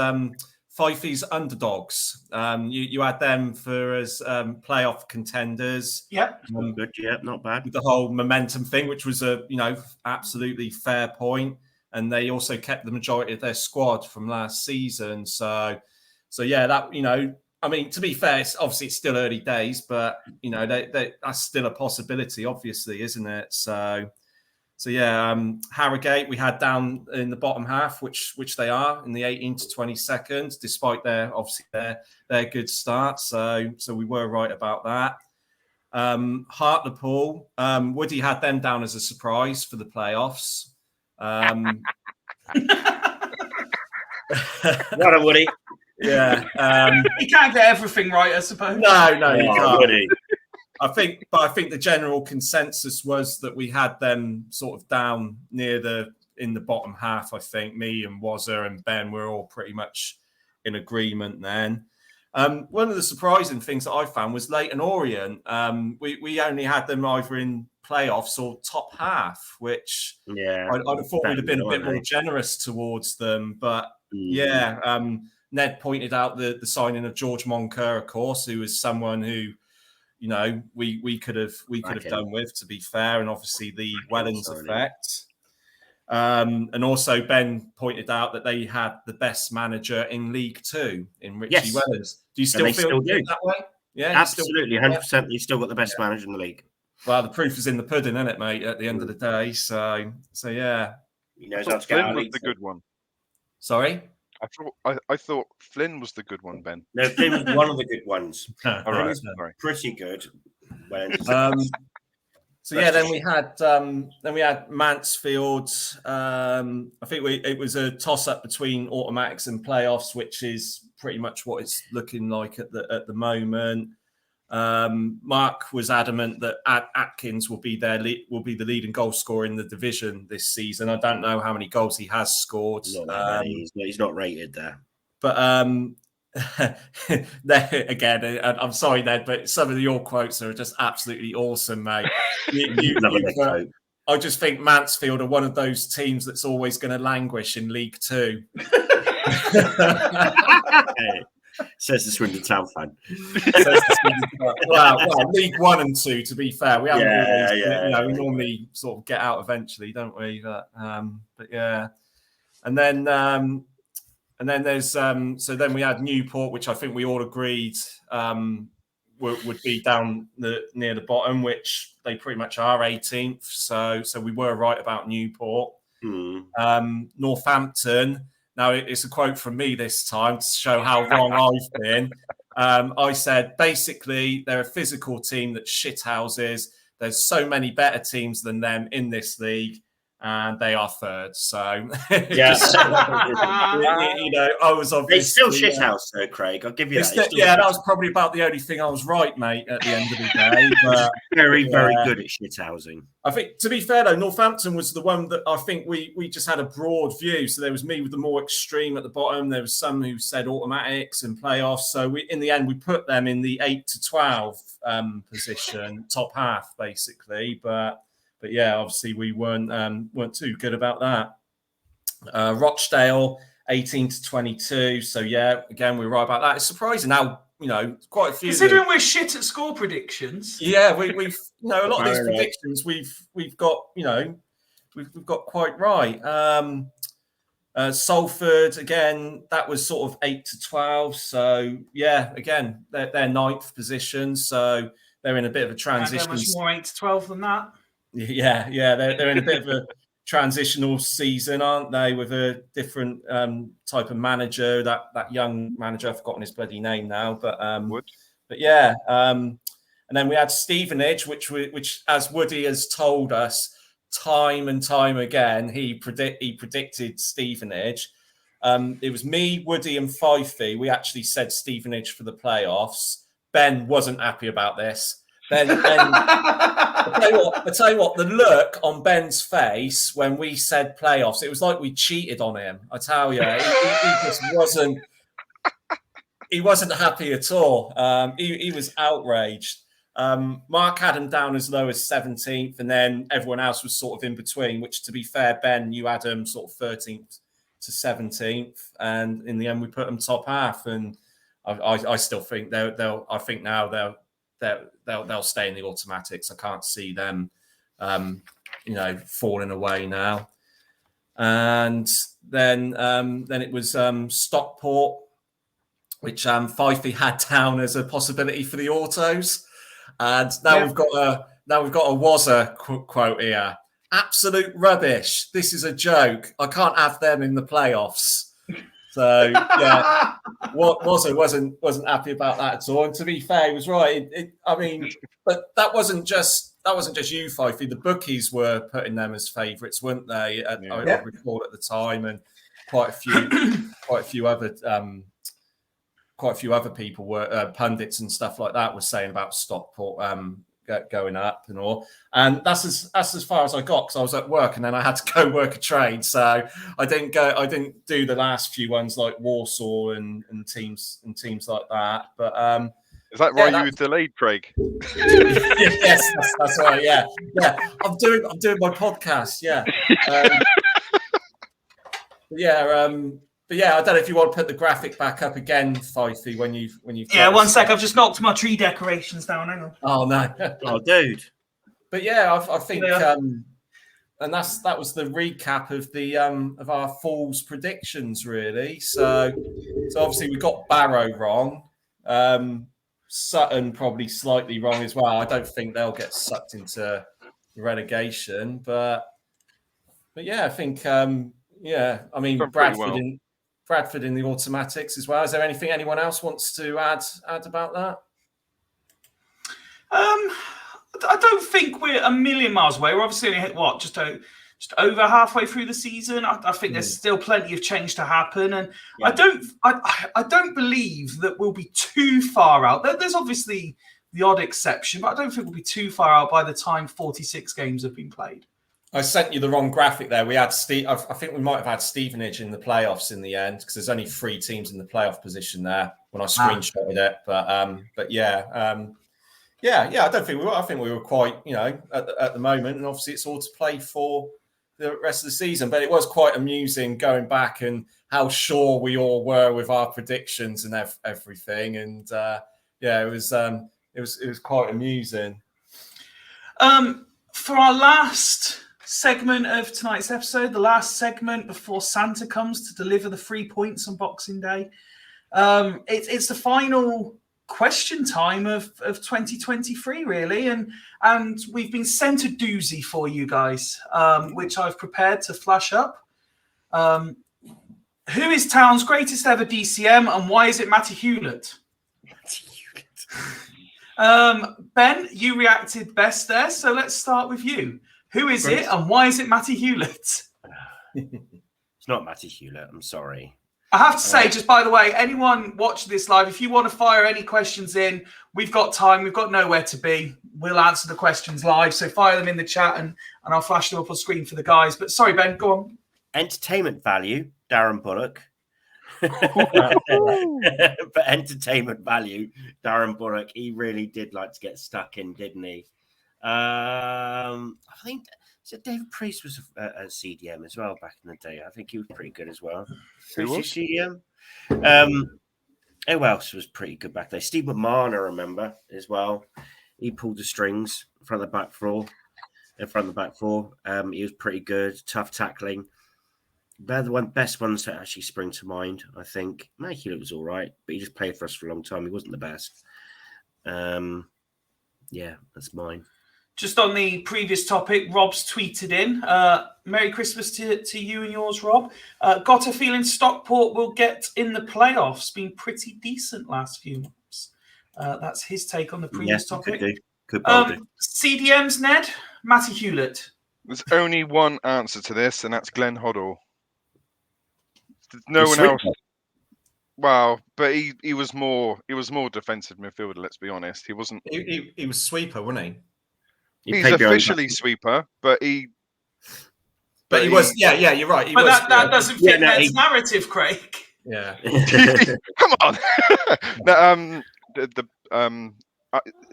Fifey's underdogs. You had them for as playoff contenders. Yeah, Good. Yeah, not bad. The whole momentum thing, which was a absolutely fair point. And they also kept the majority of their squad from last season. So yeah, that I mean, to be fair, it's still early days, but that's still a possibility, obviously, isn't it? So yeah, Harrogate we had down in the bottom half, which they are in the 18 to 22nd, despite their good start. So we were right about that. Hartlepool, Woody had them down as a surprise for the playoffs. What a Woody. Yeah, you can't get everything right, I suppose. No, you can't. Woody. I think the general consensus was that we had them sort of down in the bottom half. I think me and Wazza and Ben were all pretty much in agreement then. One of the surprising things that I found was Leyton Orient. We only had them either in playoffs or top half, which Yeah, I'd have thought we'd have been a bit more generous towards them. But yeah, Ned pointed out the signing of George Moncur, of course, who is someone who we could have done with, to be fair, and obviously the Wellens effect. And also Ben pointed out that they had the best manager in League Two in Richie Wellens. Do you still feel that way? Yeah, absolutely, 100%. You still got the best manager in the league. Well, the proof is in the pudding, isn't it, mate? At the end of the day, so yeah. He knows how to get Flynn was the good one. Sorry, I thought Flynn was the good one, Ben. No, Flynn was one of the good ones. All right, sorry. Pretty good. So yeah, then we had Mansfield. I think it was a toss up between automatics and playoffs, which is pretty much what it's looking like at the moment. Mark was adamant that Atkins will be the leading goal scorer in the division this season. I don't know how many goals he has scored. He's not rated there. But Again, I'm sorry, Ned, but some of your quotes are just absolutely awesome, mate. I just think Mansfield are one of those teams that's always going to languish in League Two. Says the Swindon Town fan. well, League 1 and 2, to be fair. We haven't always, we normally sort of get out eventually, don't we? But yeah. And then there's so then we had Newport, which I think we all agreed would be down near the bottom, which they pretty much are 18th. So we were right about Newport. Northampton. Now it's a quote from me this time to show how wrong I've been. I said basically they're a physical team that shithouses. There's so many better teams than them in this league. And they are third, so yeah. I was obviously. They still shithouse, though, Craig. I'll give you that. That was probably about the only thing I was right, mate. At the end of the day, but very good at shithousing. I think, to be fair though, Northampton was the one that I think we just had a broad view. So there was me with the more extreme at the bottom. There was some who said automatics and playoffs. So in the end, we put them in the 8 to 12 position, top half, basically, But yeah, obviously we weren't too good about that. Rochdale, 18 to 22. So yeah, again, we were right about that. It's surprising how, quite a few. Considering we're shit at score predictions. Yeah, we've a lot of these predictions we've got, we've got quite right. Salford, again, that was sort of 8 to 12. So yeah, again, they're ninth position. So they're in a bit of a transition. Much more 8 to 12 than that. Yeah, they're in a bit of a transitional season, aren't they? With a different type of manager, that young manager. I've forgotten his bloody name now, but yeah. And then we had Stevenage, which as Woody has told us time and time again, he predicted Stevenage. It was me, Woody, and Fifey. We actually said Stevenage for the playoffs. Ben wasn't happy about this. Ben I tell you what, the look on Ben's face when we said playoffs, it was like we cheated on him. I tell you, he just wasn't. He wasn't happy at all. He was outraged. Mark had him down as low as 17th, and then everyone else was sort of in between. Which, to be fair, Ben, you had him sort of 13th to 17th, and in the end, we put them top half. And I still think they'll. I think now they'll stay in the automatics. I can't see them, falling away now. And then it was Stockport, which Fifey had down as a possibility for the autos. And now we've got a Wazza quote here. Absolute rubbish. This is a joke. I can't have them in the playoffs. So yeah, Wazza wasn't happy about that at all. And to be fair, he was right. But that wasn't just you, Fifey. The bookies were putting them as favourites, weren't they? I recall at the time, and quite a few other people were pundits and stuff like that were saying about Stockport going up and all. And that's as far as I got, because I was at work and then I had to go work a trade, so I didn't do the last few ones like Warsaw and teams like that. But is that why you were delayed, Craig? Yes, that's right. Yeah. I'm doing my podcast. Yeah. But yeah, I don't know if you want to put the graphic back up again, Fifey, when you've. Yeah, one sec. I've just knocked my tree decorations down. Hang on. Oh no. Oh, dude. But yeah, I think, and that was the recap of the of our Falls predictions, really. So obviously we got Barrow wrong. Sutton probably slightly wrong as well. I don't think they'll get sucked into relegation, but yeah, I think Bradford in the automatics as well. Is there anything anyone else wants to add about that? I don't think we're a million miles away. We're obviously just over halfway through the season. I think there's still plenty of change to happen, and I don't believe that we'll be too far out. There's obviously the odd exception, but I don't think we'll be too far out by the time 46 games have been played. I sent you the wrong graphic there. We had I think we might have had Stevenage in the playoffs in the end, because there's only 3 teams in the playoff position there. when I screenshotted it. But yeah. I don't think we were. I think we were quite, at the moment, and obviously it's all to play for the rest of the season. But it was quite amusing going back and how sure we all were with our predictions and everything. And it was quite amusing. For our last segment of tonight's episode, the last segment before Santa comes to deliver the 3 points on Boxing Day, it's the final question time of 2023, really, and we've been sent a doozy for you guys, which I've prepared to flash up. Who is Town's greatest ever DCM, and why is it Matty Hewlett? Ben, you reacted best there, so let's start with you. Who is it, and why is it Matty Hewlett? It's not Matty Hewlett. I'm sorry. I have to say, just by the way, anyone watching this live, if you want to fire any questions in, we've got time. We've got nowhere to be. We'll answer the questions live. So fire them in the chat and I'll flash them up on screen for the guys. But sorry, Ben, go on. Entertainment value, Darren Bullock. But entertainment value, Darren Bullock. He really did like to get stuck in, didn't he? I think David Priest was a CDM as well back in the day. I think he was pretty good as well. Who was CDM? Who else was pretty good back there? Steve McMahon, I remember as well. He pulled the strings in front of the back four. He was pretty good, tough tackling. They're the best ones that actually spring to mind, I think. Matt Hewlett was all right, but he just played for us for a long time. He wasn't the best. That's mine. Just on the previous topic, Rob's tweeted in, Merry Christmas to you and yours, Rob. Got a feeling Stockport will get in the playoffs. Been pretty decent last few months. That's his take on the previous topic. Could CDM's Ned, Matty Hewlett. There's only one answer to this, and that's Glenn Hoddle. There's no one else. Wow, but he was more defensive midfielder. Let's be honest. He wasn't. He was sweeper, wasn't he? He's officially sweeper, but he was. Yeah, you're right. But that doesn't fit Ned's narrative, Craig. Yeah. Come on.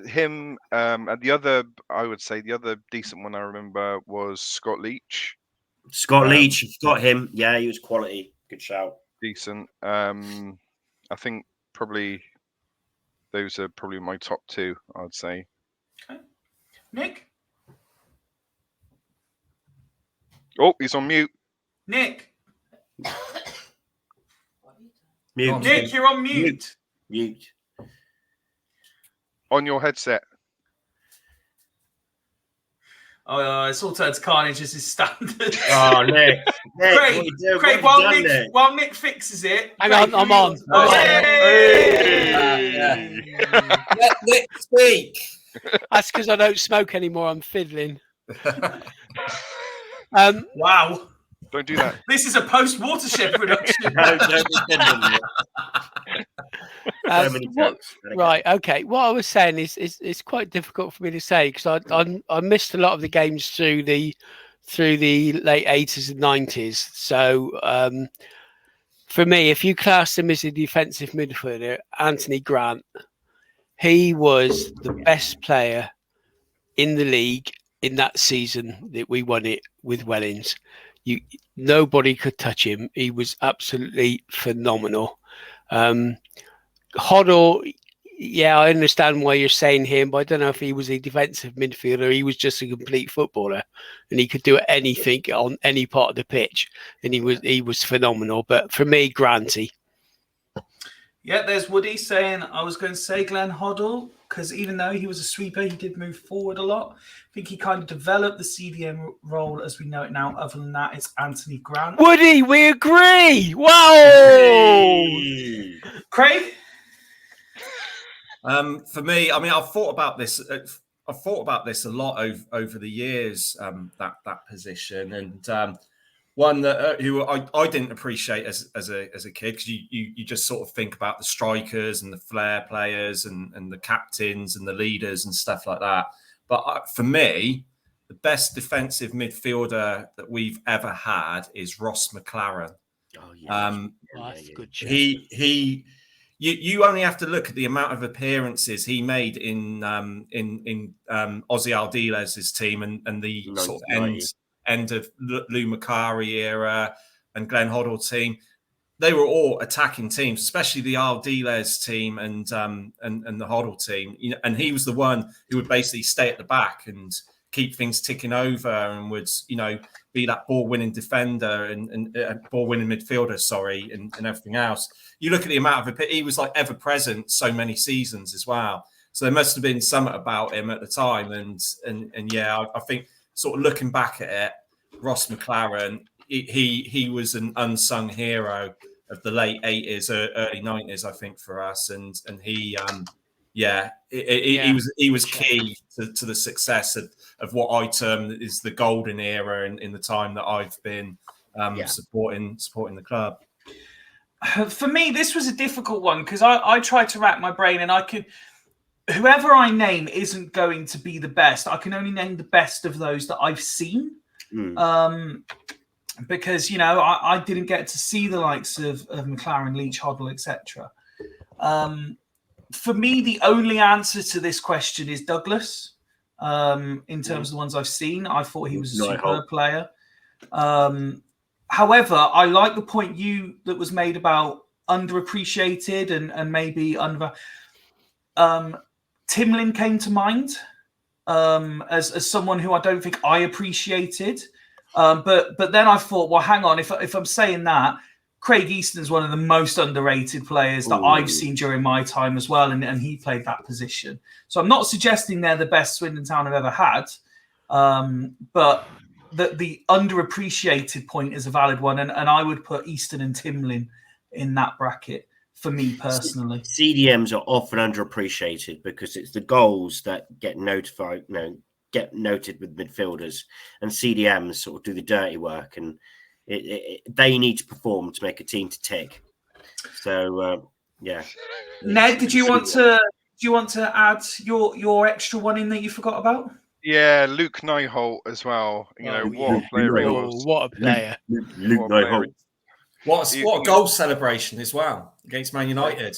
Him and the other, I would say the other decent one I remember was Scott Leach. Leach, you've got him. Yeah, he was quality. Good shout. Decent. I think probably those are probably my top two, I'd say. Okay. Nick? Oh, he's on mute. Nick? Mute. Nick, you're on mute. Mute. On your headset. Oh, it's all turned to carnage as is standard. Oh, Nick. Craig, while Nick fixes it. Hang on, I'm on. Let Nick speak. That's because I don't smoke anymore. I'm fiddling. Wow. Don't do that. This is a post-watershed production. Right, okay. What I was saying is it's quite difficult for me to say because I missed a lot of the games through the late 80s and 90s. So for me, if you class him as a defensive midfielder, Anthony Grant, he was the best player in the league in that season that we won it with Wellings. Nobody could touch him. He was absolutely phenomenal. Hoddle, yeah, I understand why you're saying him, but I don't know if he was a defensive midfielder. He was just a complete footballer, and he could do anything on any part of the pitch, and he was phenomenal. But for me, Granty. Yeah, there's Woody saying I was going to say Glenn Hoddle because even though he was a sweeper, he did move forward a lot. I think he kind of developed the CDM role as we know it now. Other than that, it's Anthony Grant. Woody, we agree. Wow. Craig? For me, I mean, I've thought about this. I've thought about this a lot over the years. That position, and one that who I didn't appreciate as a kid because you just sort of think about the strikers and the flair players and the captains and the leaders and stuff like that. But for me, the best defensive midfielder that we've ever had is Ross McLaren. Oh yeah, that's good. you only have to look at the amount of appearances he made in Ozzy Aldiles' team and the sort of end of Lou Macari era and Glenn Hoddle team. They were all attacking teams, especially the Aldiles team and the Hoddle team. You know, and he was the one who would basically stay at the back and keep things ticking over and would, you know, be that ball-winning defender and ball-winning midfielder, and everything else. You look at the amount of he was like ever present so many seasons as well. So there must have been something about him at the time, and yeah, I think sort of looking back at it, Ross McLaren, he was an unsung hero of the late 80s, early 90s, I think, for us, and he he was key to the success of what I term is the golden era in the time that I've been supporting the club. For me, this was a difficult one because I tried to rack my brain, and whoever I name isn't going to be the best. I can only name the best of those that I've seen. Because, you know, I didn't get to see the likes of McLaren, Leach, Hoddle, etc. For me, the only answer to this question is Douglas. In terms of the ones I've seen, I thought he was a superb player. However, I like the point that was made about underappreciated and maybe Timlin came to mind as someone who I don't think I appreciated. But then I thought, well, hang on, if I'm saying that, Craig Easton's one of the most underrated players that I've seen during my time as well, and he played that position. So I'm not suggesting they're the best Swindon Town have ever had, but the underappreciated point is a valid one, and I would put Easton and Timlin in that bracket for me personally. CDMs are often underappreciated because it's the goals that get notified, get noted with midfielders, and CDMs sort of do the dirty work, and they need to perform to make a team to tick. So Ned, did you want to add your extra one in that you forgot about? Yeah, Luke Nyholt as well. You know, what a player he was. What a player. Luke Nyholt. What a goal celebration as well against Man United.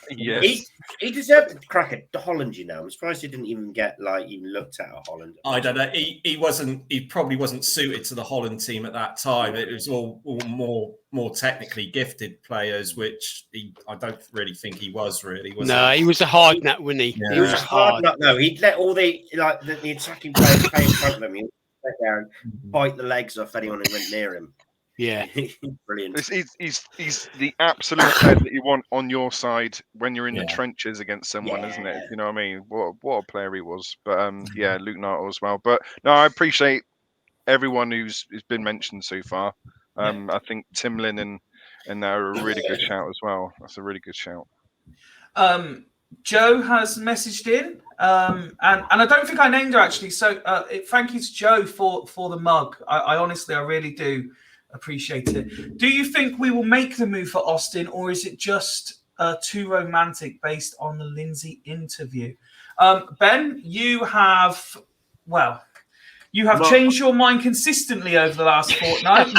Yes. He deserved a crack at Holland, you know. I'm surprised he didn't even get even looked at Holland. I don't know. He probably wasn't suited to the Holland team at that time. It was all more technically gifted players, which I don't really think he was really. He was a hard nut, wasn't he? Yeah. He was a hard nut. No, he'd let all the attacking players play in front of him. He'd sit down, bite the legs off anyone who went near him. Yeah, brilliant. He's the absolute player that you want on your side when you're in the trenches against someone, isn't it? You know what I mean? What a player he was. But Luke Nartle as well. But no, I appreciate everyone who's been mentioned so far. I think Timlin and they're a really good shout as well. That's a really good shout. Joe has messaged in, and I don't think I named her actually. So thank you to Joe for the mug. I honestly, I really do appreciate it. Do you think we will make the move for Austin, or is it just too romantic based on the Lindsay interview? Ben, you have changed your mind consistently over the last fortnight.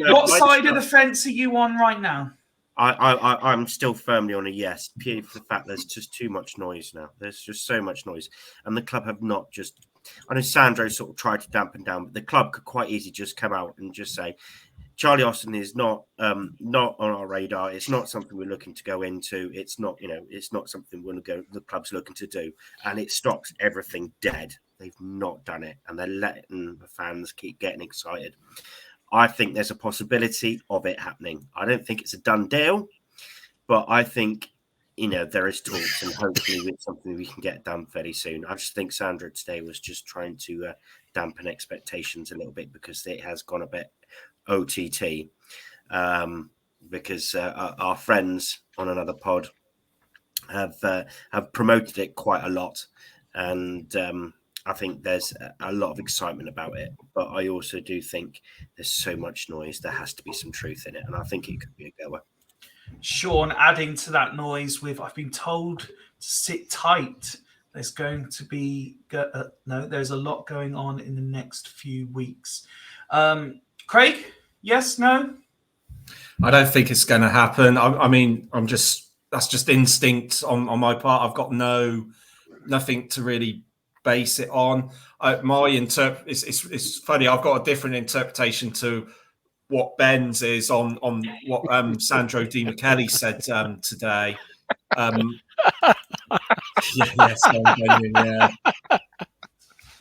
What side of the fence are you on right now? I'm still firmly on a yes, purely for the fact there's just too much noise now. There's just so much noise, and the club have not just. I know Sandro sort of tried to dampen down, but the club could quite easily just come out and just say, Charlie Austin is not on our radar. It's not something we're looking to go into. It's not, it's not something the club's looking to do, and it stops everything dead. They've not done it, and they're letting the fans keep getting excited. I think there's a possibility of it happening. I don't think it's a done deal, but I think, there is talks, and hopefully it's something we can get done fairly soon. I just think Sandra today was just trying to dampen expectations a little bit because it has gone a bit OTT. Because our friends on another pod have promoted it quite a lot, and I think there's a lot of excitement about it. But I also do think there's so much noise. There has to be some truth in it, and I think it could be a goer. Sean, adding to that noise I've been told to sit tight. There's going to be there's a lot going on in the next few weeks. Craig, yes, no? I don't think it's going to happen. I mean, that's just instinct on my part. I've got nothing to really base it on. It's funny. I've got a different interpretation to what Ben's is on what Sandro Di Michele said today. Yeah.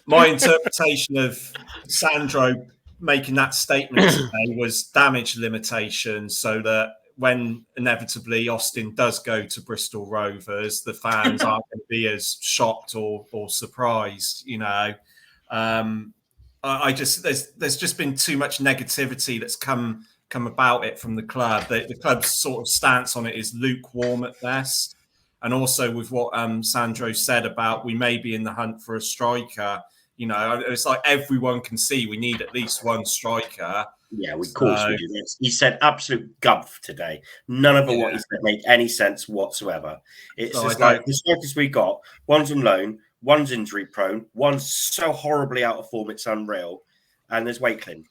My interpretation of Sandro making that statement today was damage limitation, so that when inevitably Austin does go to Bristol Rovers, the fans aren't going to be as shocked or surprised. I just there's just been too much negativity that's come about it from the club. The club's sort of stance on it is lukewarm at best, and also with what Sandro said about we may be in the hunt for a striker. It's like everyone can see we need at least one striker. Yeah, of course we do this. He said absolute guff today. None of what he said made any sense whatsoever. It's just like the strikers we got, one's on loan, one's injury prone, one's so horribly out of form, it's unreal. And there's Wakeling.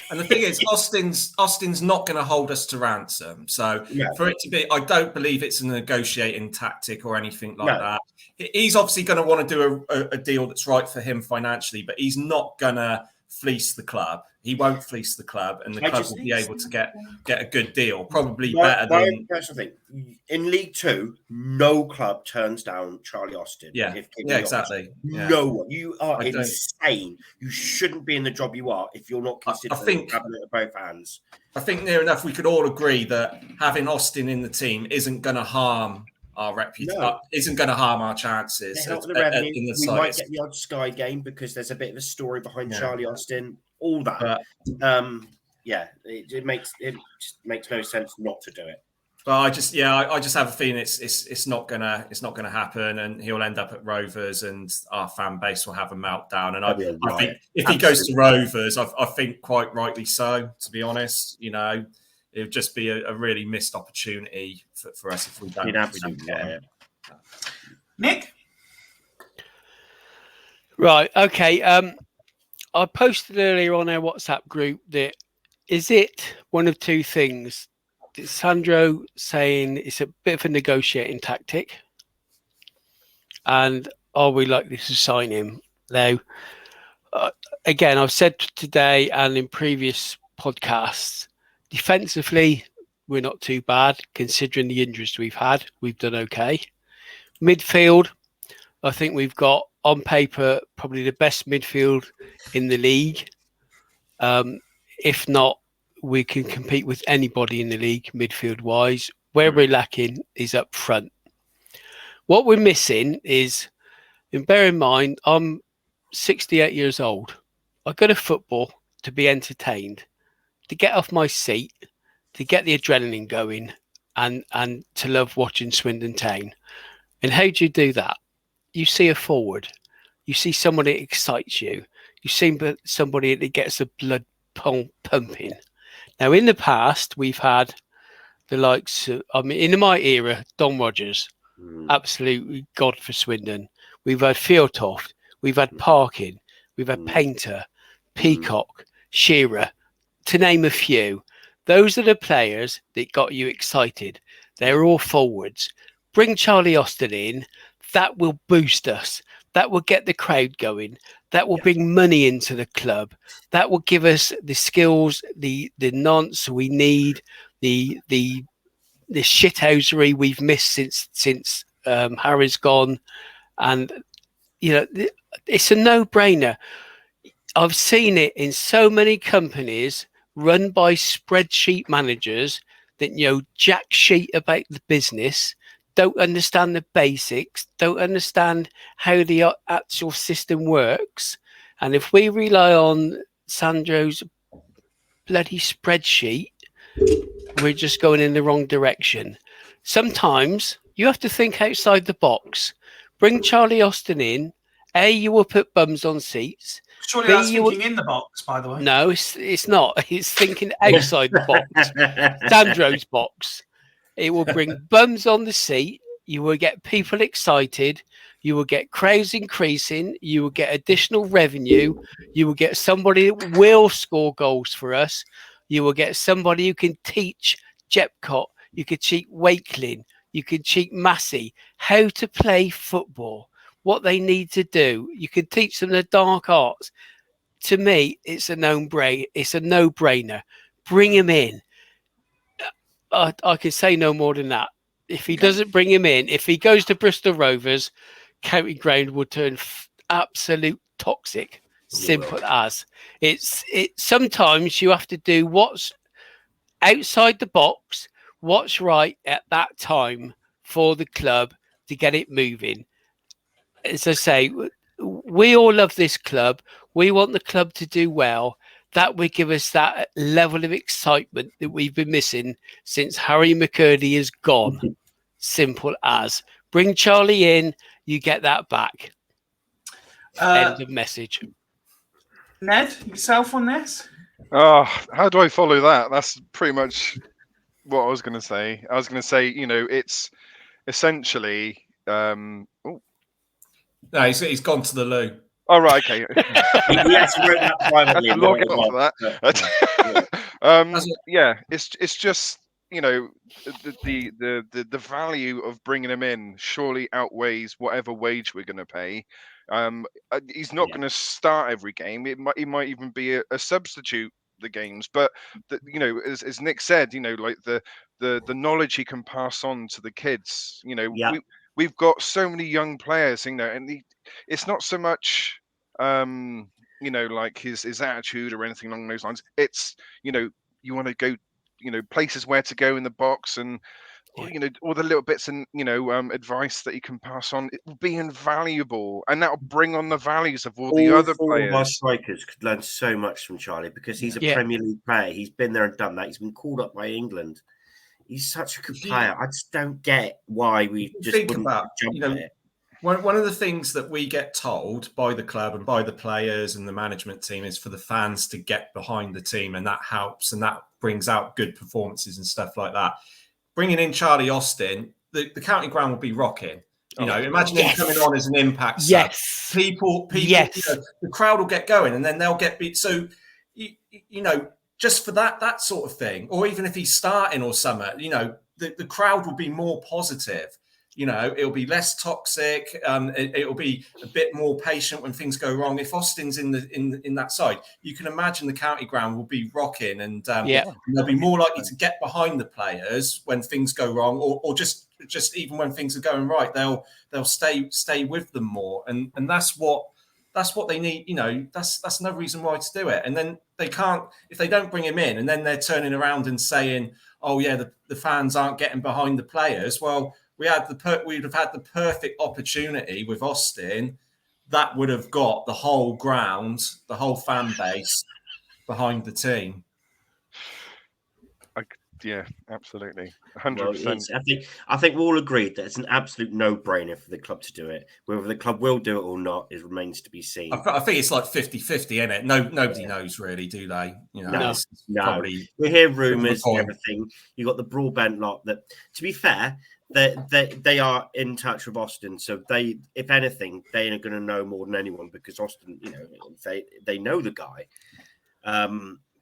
And the thing is, Austin's not going to hold us to ransom. So for it to be, I don't believe it's a negotiating tactic or anything like that. He's obviously going to want to do a deal that's right for him financially, but he's not going to fleece the club. He won't fleece the club, and the club will be able to get a good deal, probably better than. Personal thing in League Two, no club turns down Charlie Austin. Yeah, exactly. No one. You are insane. You shouldn't be in the job you are if you're not considering having it at both hands. I think near enough we could all agree that having Austin in the team isn't going to harm our reputation, isn't going to harm our chances. We might get the odd Sky game because there's a bit of a story behind Charlie Austin. All that, it makes no sense not to do it. But I just have a feeling it's not gonna happen, and he'll end up at Rovers, and our fan base will have a meltdown. And I think if he goes to Rovers, I think quite rightly so. To be honest, it would just be a really missed opportunity for us if we don't. Nick, right? Okay. I posted earlier on our WhatsApp group that is it one of two things. Sandro saying it's a bit of a negotiating tactic, and are we likely to sign him? Now, again, I've said today and in previous podcasts, defensively, we're not too bad considering the injuries we've had. We've done okay. Midfield, I think we've got on paper probably the best midfield in the league. If not, we can compete with anybody in the league midfield wise. Where we're lacking is up front. What we're missing is, and bear in mind, I'm 68 years old. I go to football to be entertained, to get off my seat, to get the adrenaline going, and to love watching Swindon Town. And how do you do that? You see a forward. You see somebody that excites you. You see somebody that gets the blood pumping. Now, in the past, we've had the likes of, in my era, Don Rogers, absolutely God for Swindon. We've had Fieldtoft. We've had Parkin. We've had Painter, Peacock, Shearer, to name a few. Those are the players that got you excited. They're all forwards. Bring Charlie Austin in. That will boost us. That will get the crowd going. That will bring money into the club. That will give us the skills, the nonce we need, the shithousery we've missed since Harry's gone. And it's a no-brainer. I've seen it in so many companies run by spreadsheet managers that jack shit about the business, don't understand the basics, don't understand how the actual system works. And if we rely on Sandro's bloody spreadsheet, we're just going in the wrong direction. Sometimes you have to think outside the box. Bring Charlie Austin in. You will put bums on seats. Surely that's thinking in the box, by the way. No, it's not. It's thinking outside the box. Sandro's box. It will bring bums on the seat. You will get people excited. You will get crowds increasing. You will get additional revenue. You will get somebody that will score goals for us. You will get somebody who can teach Jepcot, you could teach Wakeling, you could teach Massey how to play football, what they need to do. You can teach them the dark arts. To me, it's a no-brainer. Bring him in. I can say no more than that. If he doesn't bring him in, if he goes to Bristol Rovers, County Ground will turn absolute toxic. Simple as. It's sometimes you have to do what's outside the box, what's right at that time for the club to get it moving. As I say, we all love this club. We want the club to do well. That would give us that level of excitement that we've been missing since Harry McCurdy is gone. Simple as. Bring Charlie in, you get that back. End of message. Ned, yourself on this? Oh, how do I follow that? That's pretty much what I was going to say. I was going to say, it's essentially. No, he's gone to the loo. Oh, right, okay. We actually wrote that privately. I have to log out for that. Yeah, it's just the value of bringing him in surely outweighs whatever wage we're going to pay. He's not going to start every game. He might even be a substitute the games, but as Nick said, like the knowledge he can pass on to the kids. We've got so many young players, and it's not so much like his attitude or anything along those lines. It's you want to go places where to go in the box, and all the little bits and advice that he can pass on, it will be invaluable, and that'll bring on the values of all the other players. Our strikers could learn so much from Charlie because he's a Premier League player. He's been there and done that. He's been called up by England. He's such a good player. I just don't get why we just wouldn't jump at it. One of the things that we get told by the club and by the players and the management team is for the fans to get behind the team, and that helps and that brings out good performances and stuff like that. Bringing in Charlie Austin, the county ground will be rocking. Imagine him coming on as an impact sub. Yes. People, the crowd will get going, and then they'll get beat. So, just for that sort of thing, or even if he's starting or something, the crowd will be more positive. It'll be less toxic. It'll be a bit more patient when things go wrong. If Austin's in that side, you can imagine the county ground will be rocking, and they'll be more likely to get behind the players when things go wrong, or just even when things are going right, they'll stay with them more, and that's what they need. That's no reason why to do it. And then they can't, if they don't bring him in, and then they're turning around and saying, "Oh yeah, the fans aren't getting behind the players." Well, we'd have had the perfect opportunity with Austin. That would have got the whole ground, the whole fan base behind the team. Yeah, absolutely, 100%. I think we all agreed that it's an absolute no-brainer for the club to do it. Whether the club will do it or not, it remains to be seen. I think it's like 50-50, isn't it? Nobody knows really, do they? No. We hear rumours and everything. You got the broadbent lot that, to be fair, they are in touch with Austin, so they, if anything, they are going to know more than anyone because Austin, they know the guy.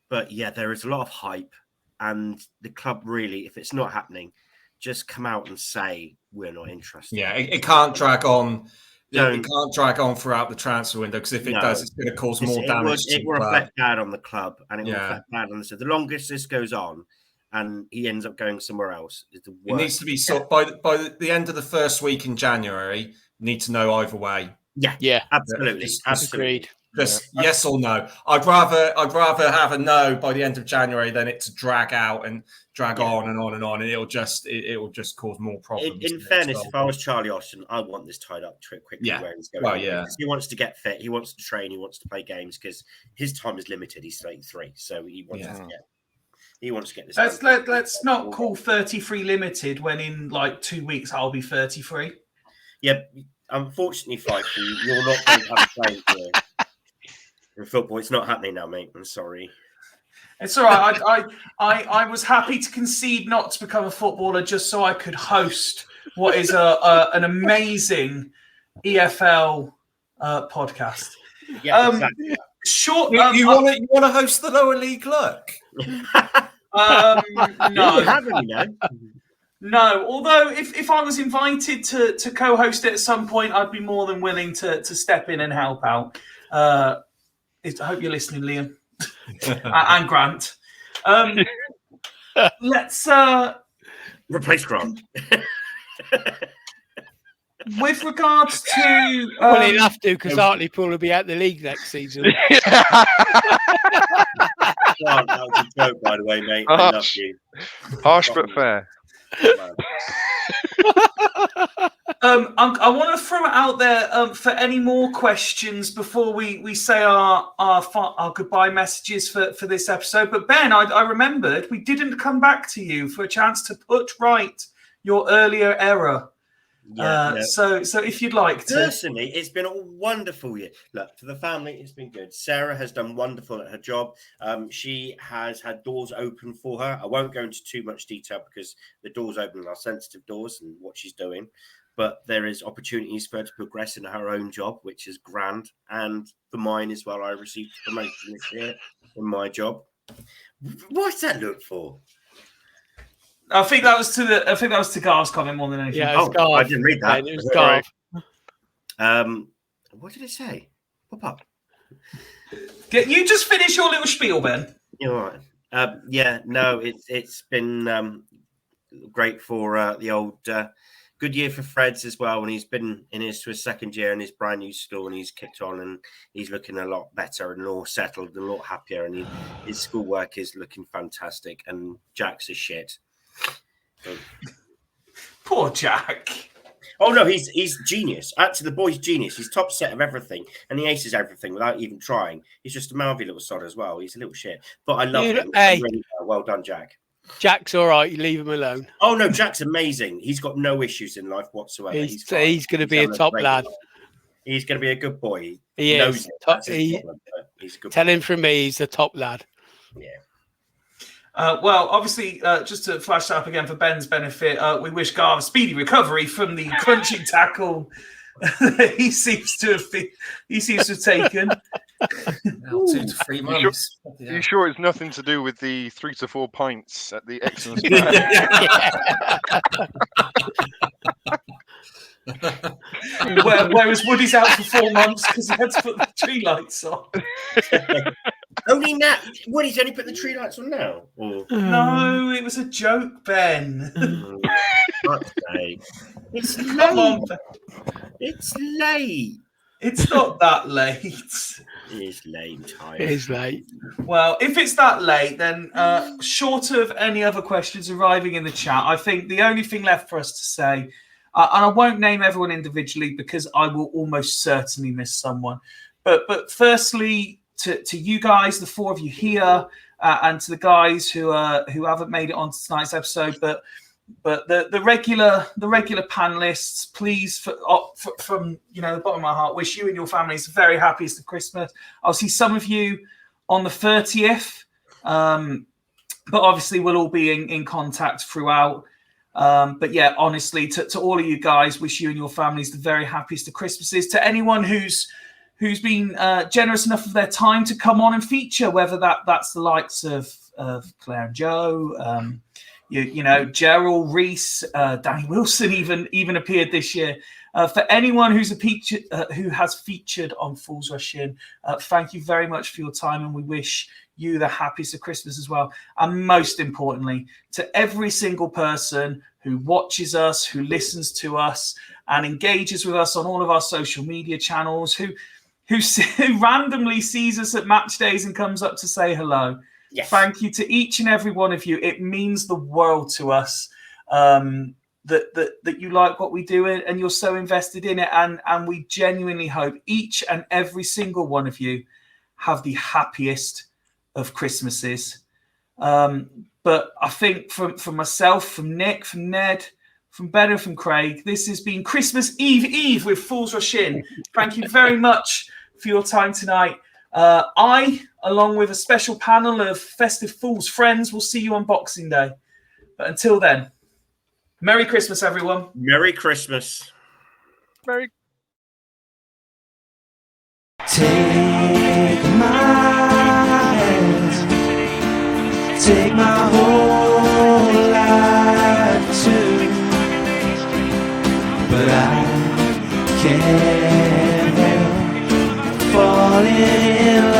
But yeah, there is a lot of hype. And the club really, if it's not happening, just come out and say we're not interested. Yeah, it can't drag on. It can't drag on throughout the transfer window because if it does, it's going to cause more damage. It will reflect bad on the club, and it will reflect bad on the. So the longest this goes on, and he ends up going somewhere else, is the worst. It needs to be by the end of the first week in January. Need to know either way. Yeah, absolutely, agreed. Just yes or no. I'd rather have a no by the end of January than it to drag out and drag on and on and on, and it'll just cause more problems. In fairness, if I was Charlie Austin, I want this tied up quickly. Yeah. Where he's going. Well, yeah. He wants to get fit. He wants to train. He wants to play games because his time is limited. He's 33, so he wants to get. He wants to get this. Let's not call 33 limited when in like 2 weeks I'll be 33. Yeah, unfortunately, Fikey, you're not going to have a playing career. In football, it's not happening now, mate. I'm sorry. It's all right. I was happy to concede not to become a footballer just so I could host what is an amazing EFL podcast. Yeah, exactly. Short. You want to host the lower league? Look. No. You haven't, you know. No, although if I was invited to co-host it at some point, I'd be more than willing to step in and help out. I hope you're listening, Liam and Grant. Let's Replace Grant. with regards to Well, he'll have to because Hartlepool will be out the league next season. Grant, that was a joke, by the way, mate. I love you. Harsh but fair. I want to throw it out there for any more questions before we say our goodbye messages for this episode. But Ben, I remembered we didn't come back to you for a chance to put right your earlier error. So if you'd like to. Personally, it's been a wonderful year. Look, for the family, it's been good. Sarah has done wonderful at her job. She has had doors open for her. I won't go into too much detail because the doors open are sensitive doors and what she's doing. But there is opportunities for her to progress in her own job, which is grand. And for mine as well, I received a promotion this year in my job. What's that look for? I think that was to Gar's comment more than anything. Yeah, Garth. I didn't read that. It was Garth. What did it say? Pop up. You just finish your little spiel, Ben. You're right. It's been great for the old good year for Fred's as well. And he's been to his second year in his brand new school, and he's kicked on and he's looking a lot better and more settled and a lot happier. And his schoolwork is looking fantastic. And Jack's a shit. Poor Jack. Oh no, he's genius. Actually, the boy's genius. He's top set of everything, and he aces everything without even trying. He's just a mouthy little sod as well. He's a little shit, but I love him. Hey. Really well done, Jack. Jack's all right. You leave him alone. Oh no, Jack's amazing. He's got no issues in life whatsoever. He's going to be a top lad. He's going to be a good boy. He knows is. it. That's his problem, but he's a good Tell boy. him from me, he's a top lad. Yeah. Well, obviously, just to flash that up again for Ben's benefit, we wish Gar a speedy recovery from the crunching tackle he seems to have taken. Now 2 to 3 months. Are you sure it's nothing to do with the 3 to 4 pints at the Excellence? Whereas Woody's out for 4 months because he had to put the tree lights on. Only now. Woody's only put the tree lights on now. Or... No, it was a joke, Ben. It's late. Come on, Ben. It's late. It's not that late. It's late time. It is late. Well, if it's that late, then short of any other questions arriving in the chat, I think the only thing left for us to say, and I won't name everyone individually because I will almost certainly miss someone. But firstly, to you guys, the 4 of you here, and to the guys who haven't made it onto tonight's episode, but the regular panelists, please, from the bottom of my heart, wish you and your families the very happiest of Christmas. I'll see some of you on the 30th, but obviously we'll all be in contact throughout. But yeah, honestly, to all of you guys, wish you and your families the very happiest of Christmases. To anyone who's been generous enough of their time to come on and feature, whether that's the likes of Claire and Joe, Gerald, Reese, Danny Wilson even appeared this year. For anyone who has featured on Fools Rush In, thank you very much for your time, and we wish you the happiest of Christmas as well. And most importantly, to every single person who watches us, who listens to us, and engages with us on all of our social media channels, who randomly sees us at match days and comes up to say hello. Yes. Thank you to each and every one of you. It means the world to us that you like what we do and you're so invested in it. And we genuinely hope each and every single one of you have the happiest of Christmases. But I think from myself, from Nick, from Ned, from Ben and from Craig, this has been Christmas Eve with Fools Rush In. Thank you very much for your time tonight. I, along with a special panel of festive Fools friends, will see you on Boxing Day. But until then, Merry Christmas, everyone. Merry Christmas. Merry Take my hand, take my whole life too, but I can't help falling in love